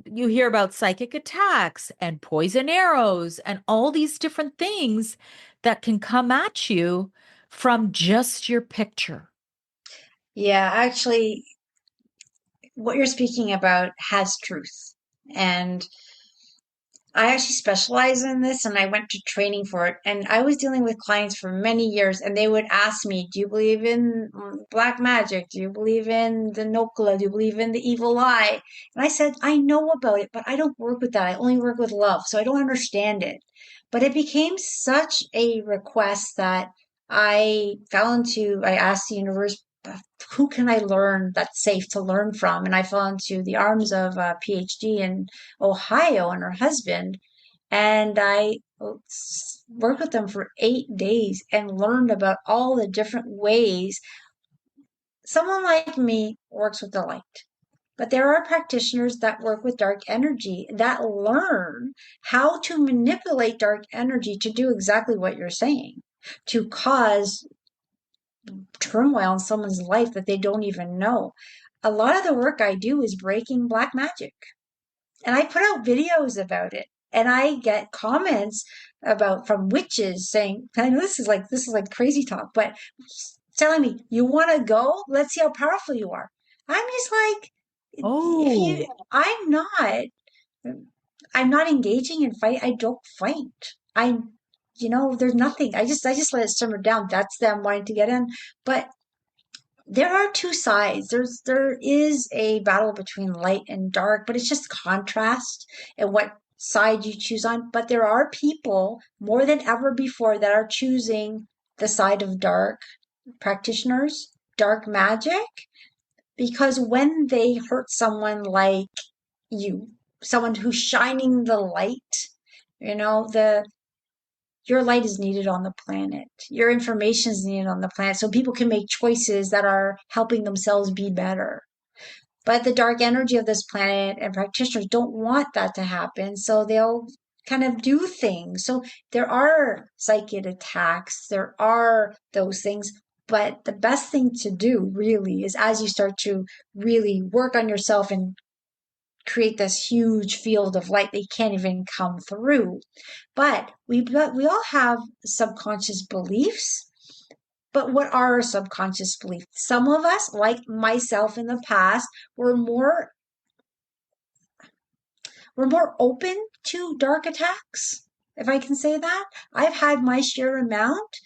you hear about psychic attacks and poison arrows and all these different things that can come at you from just your picture? Yeah, actually, what you're speaking about has truth. And I actually specialize in this and I went to training for it. And I was dealing with clients for many years and they would ask me, do you believe in black magic? Do you believe in the Nokula? Do you believe in the evil eye? And I said, I know about it, but I don't work with that. I only work with love. So I don't understand it. But it became such a request that I asked the universe, who can I learn that's safe to learn from? And I fell into the arms of a PhD in Ohio and her husband. And I worked with them for 8 days and learned about all the different ways someone like me works with the light. But there are practitioners that work with dark energy that learn how to manipulate dark energy to do exactly what you're saying, to cause turmoil in someone's life that they don't even know. A lot of the work I do is breaking black magic. And I put out videos about it. And I get comments about from witches saying, I know this is like crazy talk, but telling me, you want to go? Let's see how powerful you are. I'm just like, if you, Oh, I'm not engaging in fight. I don't fight. There's nothing. I just let it simmer down. That's them wanting to get in. But there are two sides. There is a battle between light and dark, but it's just contrast and what side you choose on. But there are people more than ever before that are choosing the side of dark practitioners, dark magic, because when they hurt someone like you, someone who's shining the light, the your light is needed on the planet. Your information is needed on the planet so people can make choices that are helping themselves be better. But the dark energy of this planet and practitioners don't want that to happen. So they'll kind of do things. So there are psychic attacks, there are those things. But the best thing to do really is as you start to really work on yourself and create this huge field of light they can't even come through. But we all have subconscious beliefs. But what are our subconscious beliefs? Some of us, like myself in the past, were more we're more open to dark attacks, if I can say that. I've had my sheer amount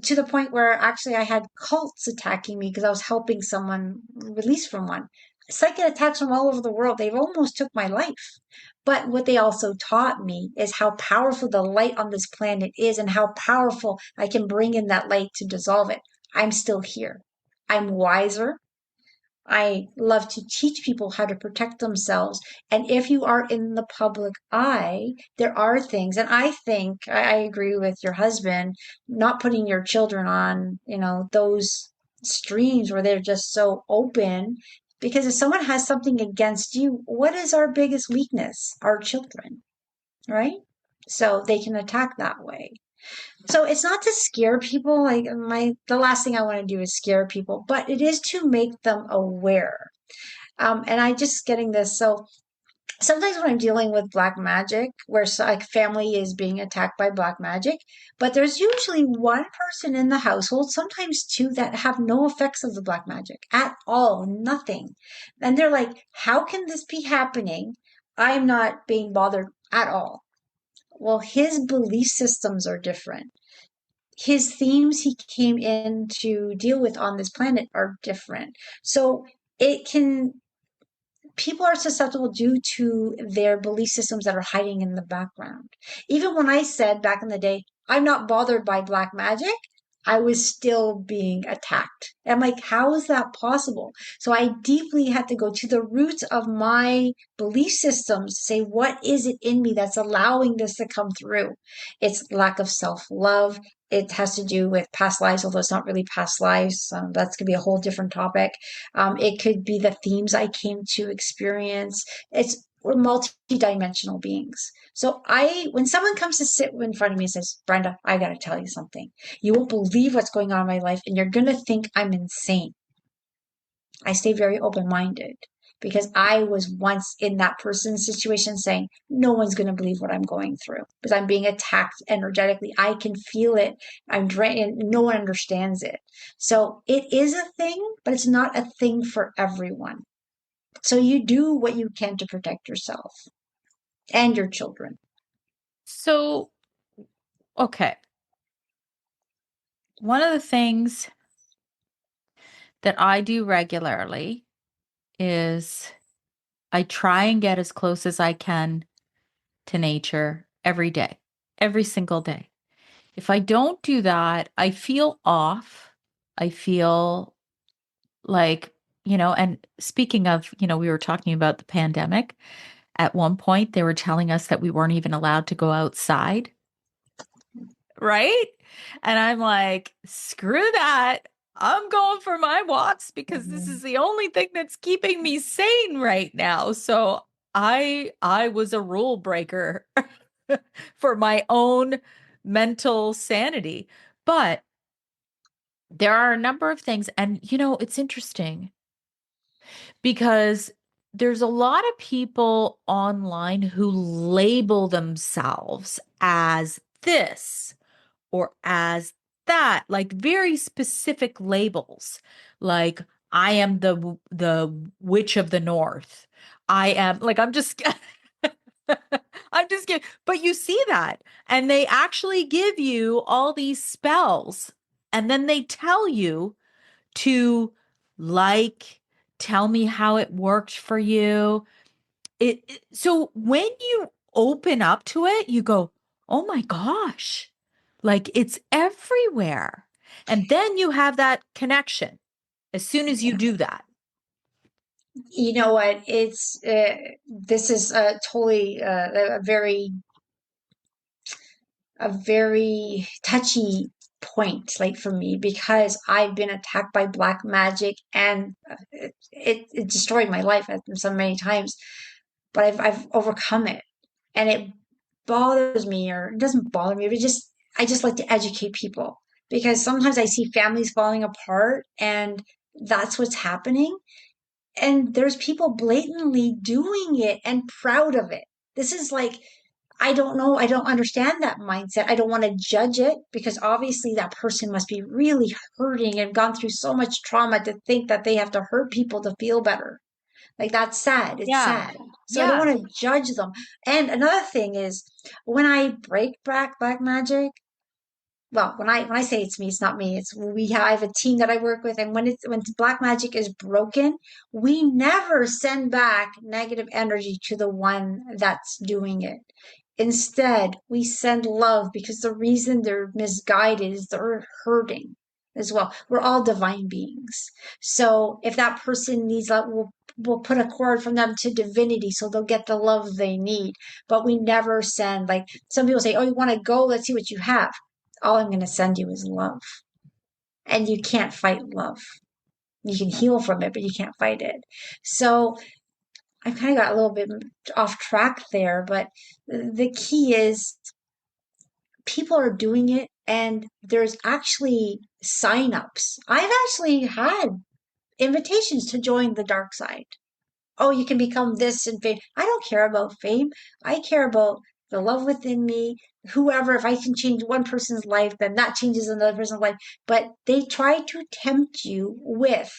to the point where actually I had cults attacking me because I was helping someone release from one. Psychic attacks from all over the world, they've almost took my life. But what they also taught me is how powerful the light on this planet is and how powerful I can bring in that light to dissolve it. I'm still here. I'm wiser. I love to teach people how to protect themselves. And if you are in the public eye, there are things, and I think I agree with your husband, not putting your children on, those streams where they're just so open. Because if someone has something against you, what is our biggest weakness? Our children, right? So they can attack that way. So it's not to scare people. Like the last thing I want to do is scare people, but it is to make them aware. And I just getting this. So sometimes when I'm dealing with black magic, where like family is being attacked by black magic, but there's usually one person in the household, sometimes two, that have no effects of the black magic at all, nothing. And they're like, how can this be happening? I'm not being bothered at all. Well, his belief systems are different. His themes he came in to deal with on this planet are different. So it can people are susceptible due to their belief systems that are hiding in the background. Even when I said back in the day, I'm not bothered by black magic, I was still being attacked. I'm like, how is that possible? So I deeply had to go to the roots of my belief systems to say, what is it in me that's allowing this to come through? It's lack of self love. It has to do with past lives, although it's not really past lives. That's going to be a whole different topic. It could be the themes I came to experience. We're multi-dimensional beings. So when someone comes to sit in front of me and says, Brenda, I got to tell you something. You won't believe what's going on in my life and you're going to think I'm insane. I stay very open-minded because I was once in that person's situation saying, no one's going to believe what I'm going through because I'm being attacked energetically. I can feel it. I'm drained. No one understands it. So it is a thing, but it's not a thing for everyone. So you do what you can to protect yourself and your children. so okay. One of the things that I do regularly is I try and get as close as I can to nature every day, every single day. If I don't do that, I feel off. I feel like, and speaking of, we were talking about the pandemic. At one point, they were telling us that we weren't even allowed to go outside, right? And I'm like, screw that. I'm going for my walks because this is the only thing that's keeping me sane right now. So I was a rule breaker for my own mental sanity. But there are a number of things, and it's interesting because there's a lot of people online who label themselves as this or as that, like very specific labels, like I am the witch of the north. I am like I'm just I'm just kidding. But you see that, and they actually give you all these spells, and then they tell you to like tell me how it worked for you. So when you open up to it, you go, "Oh my gosh." Like it's everywhere. And then you have that connection as soon as you Yeah. do that. You know what? It's this is totally a very touchy point, like for me, because I've been attacked by black magic, and it destroyed my life so many times. But I've overcome it, and it bothers me, or it doesn't bother me, but just I just like to educate people, because sometimes I see families falling apart, and that's what's happening. And there's people blatantly doing it and proud of it. This is like, I don't know. I don't understand that mindset. I don't want to judge it, because obviously that person must be really hurting and gone through so much trauma to think that they have to hurt people to feel better. Like that's sad. It's Yeah. sad. So I don't Yeah. want to judge them. And another thing is, when I break black magic, well, when I say it's me, it's not me. It's we have I have a team that I work with, and when black magic is broken, we never send back negative energy to the one that's doing it. Instead, we send love, because the reason they're misguided is they're hurting as well. We're all divine beings. So if that person needs love, we'll put a cord from them to divinity so they'll get the love they need. But we never send, like some people say, oh, you want to go? Let's see what you have. All I'm going to send you is love. And you can't fight love. You can heal from it, but you can't fight it. So I kind of got a little bit off track there, but the key is people are doing it, and there's actually signups. I've actually had invitations to join the dark side. Oh, you can become this and fame. I don't care about fame. I care about the love within me. Whoever, if I can change one person's life, then that changes another person's life. But they try to tempt you with,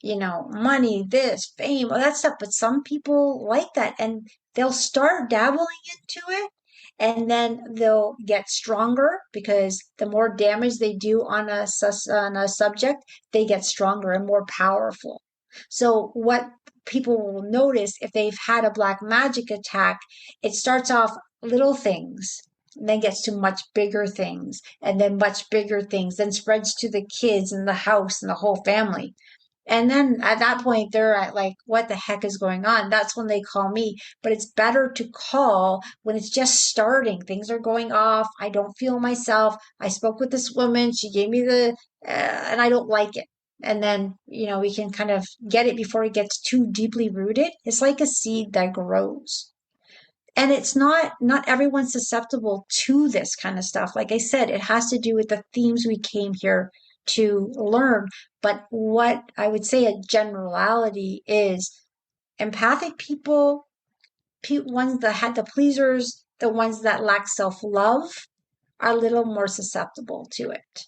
money, this, fame, all that stuff. But some people like that, and they'll start dabbling into it, and then they'll get stronger, because the more damage they do on a subject, they get stronger and more powerful. So what people will notice, if they've had a black magic attack, it starts off little things, and then gets to much bigger things, and then much bigger things, then spreads to the kids and the house and the whole family. And then at that point, they're at like, what the heck is going on? That's when they call me. But it's better to call when it's just starting. Things are going off. I don't feel myself. I spoke with this woman. She gave me and I don't like it. And then, we can kind of get it before it gets too deeply rooted. It's like a seed that grows. And it's not everyone's susceptible to this kind of stuff. Like I said, it has to do with the themes we came here to learn. But what I would say a generality is, empathic people, ones that had the pleasers, the ones that lack self-love, are a little more susceptible to it.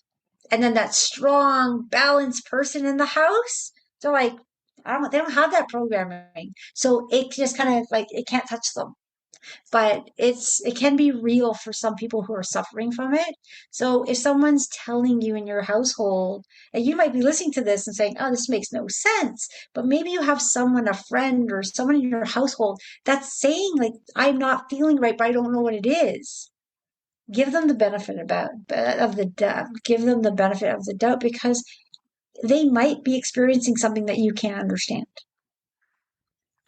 And then that strong, balanced person in the house, they're like, they don't have that programming. So it just kind of like, it can't touch them. But it can be real for some people who are suffering from it. So if someone's telling you in your household, and you might be listening to this and saying, oh, this makes no sense, but maybe you have someone, a friend or someone in your household, that's saying like, I'm not feeling right, but I don't know what it is. Give them the benefit of the doubt. Give them the benefit of the doubt, because they might be experiencing something that you can't understand.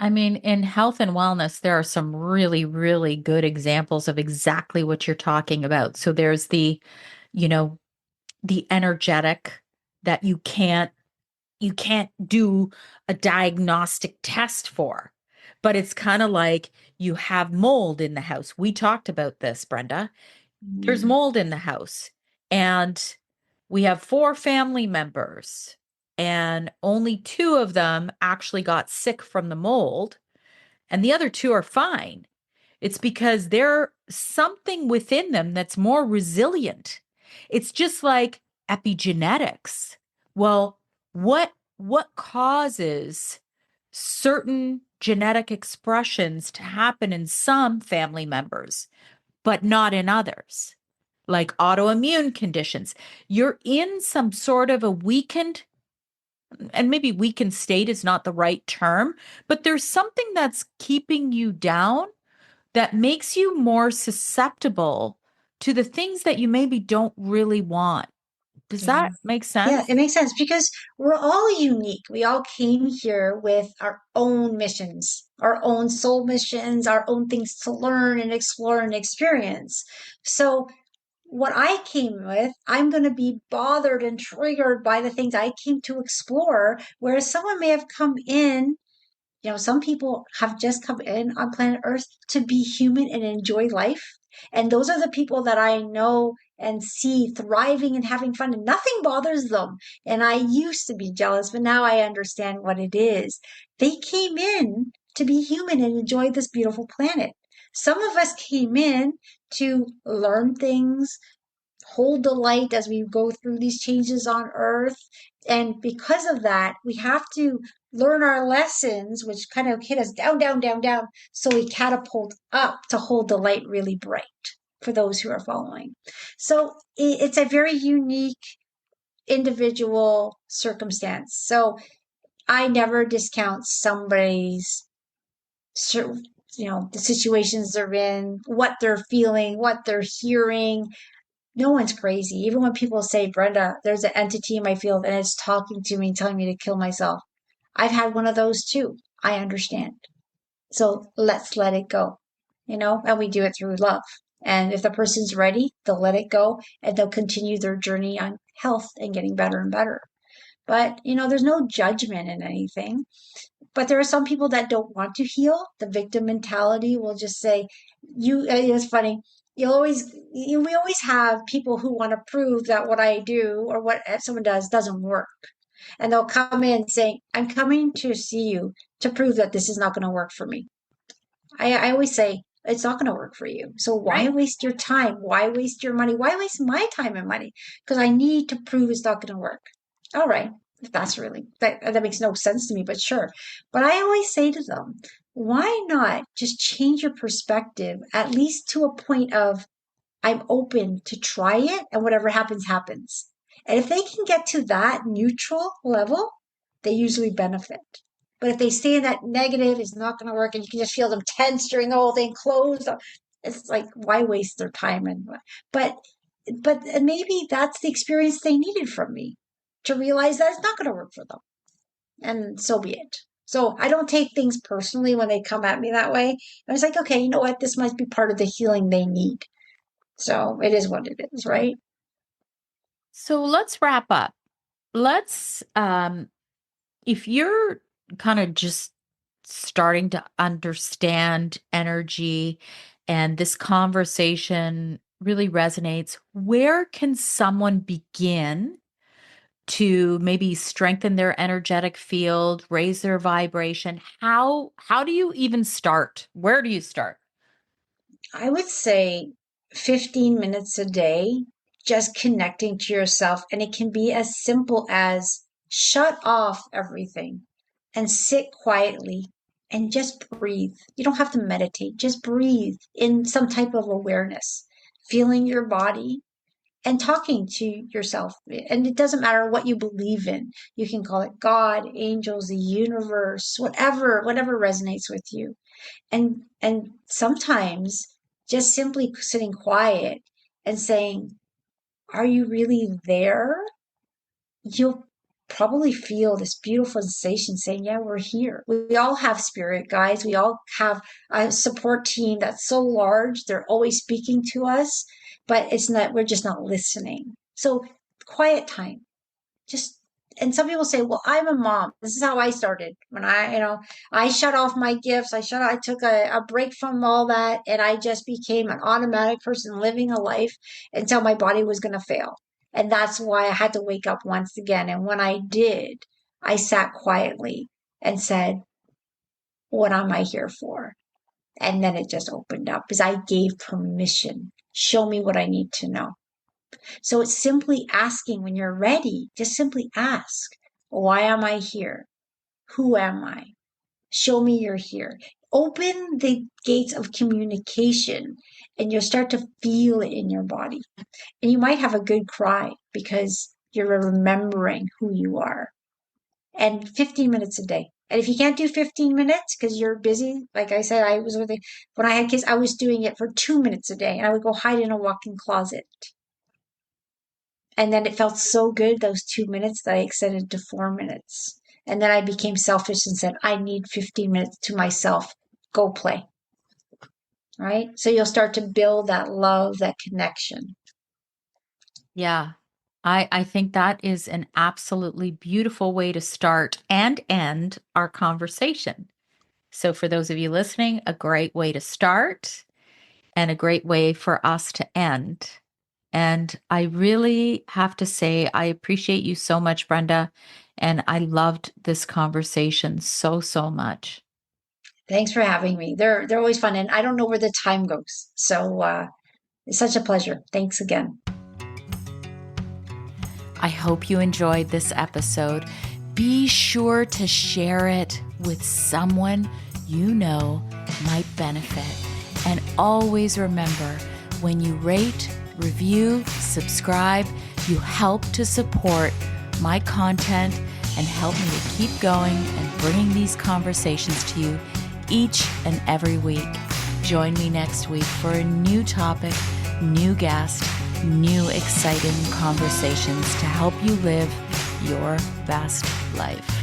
I mean, in health and wellness, there are some really, really good examples of exactly what you're talking about. So there's you know, the energetic that you can't do a diagnostic test for. But it's kind of like you have mold in the house. We talked about this, Brenda. There's Mm, mold in the house, and we have four family members, and only two of them actually got sick from the mold, and the other two are fine. It's because there's something within them that's more resilient. It's just like epigenetics. Well, what causes certain genetic expressions to happen in some family members, but not in others? Like autoimmune conditions. You're in some sort of a weakened, and maybe weakened state is not the right term, but there's something that's keeping you down that makes you more susceptible to the things that you maybe don't really want. Does yeah. that make Yeah, it sense? makes sense because we're all unique. We all came here with our own missions, our own soul missions, our own things to learn and explore and experience. So, what I came with, I'm going to be bothered and triggered by the things I came to explore, whereas someone may have come in. Some people have just come in on planet Earth to be human and enjoy life. And those are the people that I know and see thriving and having fun, and nothing bothers them. And I used to be jealous, but now I understand what it is. They came in to be human and enjoy this beautiful planet. Some of us came in to learn things, hold the light as we go through these changes on earth. And because of that, we have to learn our lessons, which kind of hit us down, down, down, down. So we catapult up to hold the light really bright for those who are following. So it's a very unique individual circumstance. So I never discount somebody's, the situations they're in, what they're feeling, what they're hearing. No one's crazy. Even when people say, Brenda, there's an entity in my field and it's talking to me, telling me to kill myself. I've had one of those too. I understand. So let's let it go, and we do it through love. And if the person's ready, they'll let it go and they'll continue their journey on health and getting better and better. But, there's no judgment in anything. But there are some people that don't want to heal. The victim mentality will just say, it's funny. We always have people who want to prove that what I do or what someone does doesn't work. And they'll come in saying, I'm coming to see you to prove that this is not going to work for me. I always say, it's not going to work for you. So why Right. waste your time? Why waste your money? Why waste my time and money? Because I need to prove it's not going to work. All right. If that's really, that makes no sense to me, but sure. But I always say to them, why not just change your perspective, at least to a point of, I'm open to try it and whatever happens, happens. And if they can get to that neutral level, they usually benefit. But if they stay in that negative, it's not going to work, and you can just feel them tense during the whole thing, closed. It's like, why waste their time? But but maybe that's the experience they needed from me to realize that it's not going to work for them, and so be it. So I don't take things personally when they come at me that way. I was like, okay, you know what? This might be part of the healing they need. So it is what it is, right? So let's wrap up. Let's if you're kind of just starting to understand energy and this conversation really resonates, where can someone begin to maybe strengthen their energetic field, raise their vibration? How do you even start? Where do you start? I would say 15 minutes a day, just connecting to yourself. And it can be as simple as shut off everything and sit quietly and just breathe. You don't have to meditate, just breathe in some type of awareness, feeling your body and talking to yourself. And it doesn't matter what you believe in. You can call it God, angels, the universe, whatever resonates with you. And sometimes just simply sitting quiet and saying, are you really there? You'll probably feel this beautiful sensation saying, yeah, we're here. We all have spirit guides. We all have a support team that's so large. They're always speaking to us, but it's not, we're just not listening. So quiet time, just, and some people say, well, I'm a mom. This is how I started. When I shut off my gifts. I took a break from all that, and I just became an automatic person living a life until my body was going to fail. And that's why I had to wake up once again. And when I did, I sat quietly and said, what am I here for? And then it just opened up because I gave permission. Show me what I need to know. So it's simply asking when you're ready, just simply ask, why am I here? Who am I? Show me you're here. Open the gates of communication and you'll start to feel it in your body. And you might have a good cry because you're remembering who you are. And 15 minutes a day. And if you can't do 15 minutes because you're busy, like I said, when I had kids, I was doing it for 2 minutes a day and I would go hide in a walk-in closet. And then it felt so good, those 2 minutes, that I extended to 4 minutes. And then I became selfish and said, I need 15 minutes to myself. Go play. Right? So you'll start to build that love, that connection. Yeah. I think that is an absolutely beautiful way to start and end our conversation. So for those of you listening, a great way to start and a great way for us to end. And I really have to say, I appreciate you so much, Brenda. And I loved this conversation so, so much. Thanks for having me. They're always fun. And I don't know where the time goes. So it's such a pleasure. Thanks again. I hope you enjoyed this episode. Be sure to share it with someone you know might benefit. And always remember, when you rate, review, subscribe, you help to support my content and help me to keep going and bringing these conversations to you each and every week. Join me next week for a new topic, new guest, new exciting conversations to help you live your best life.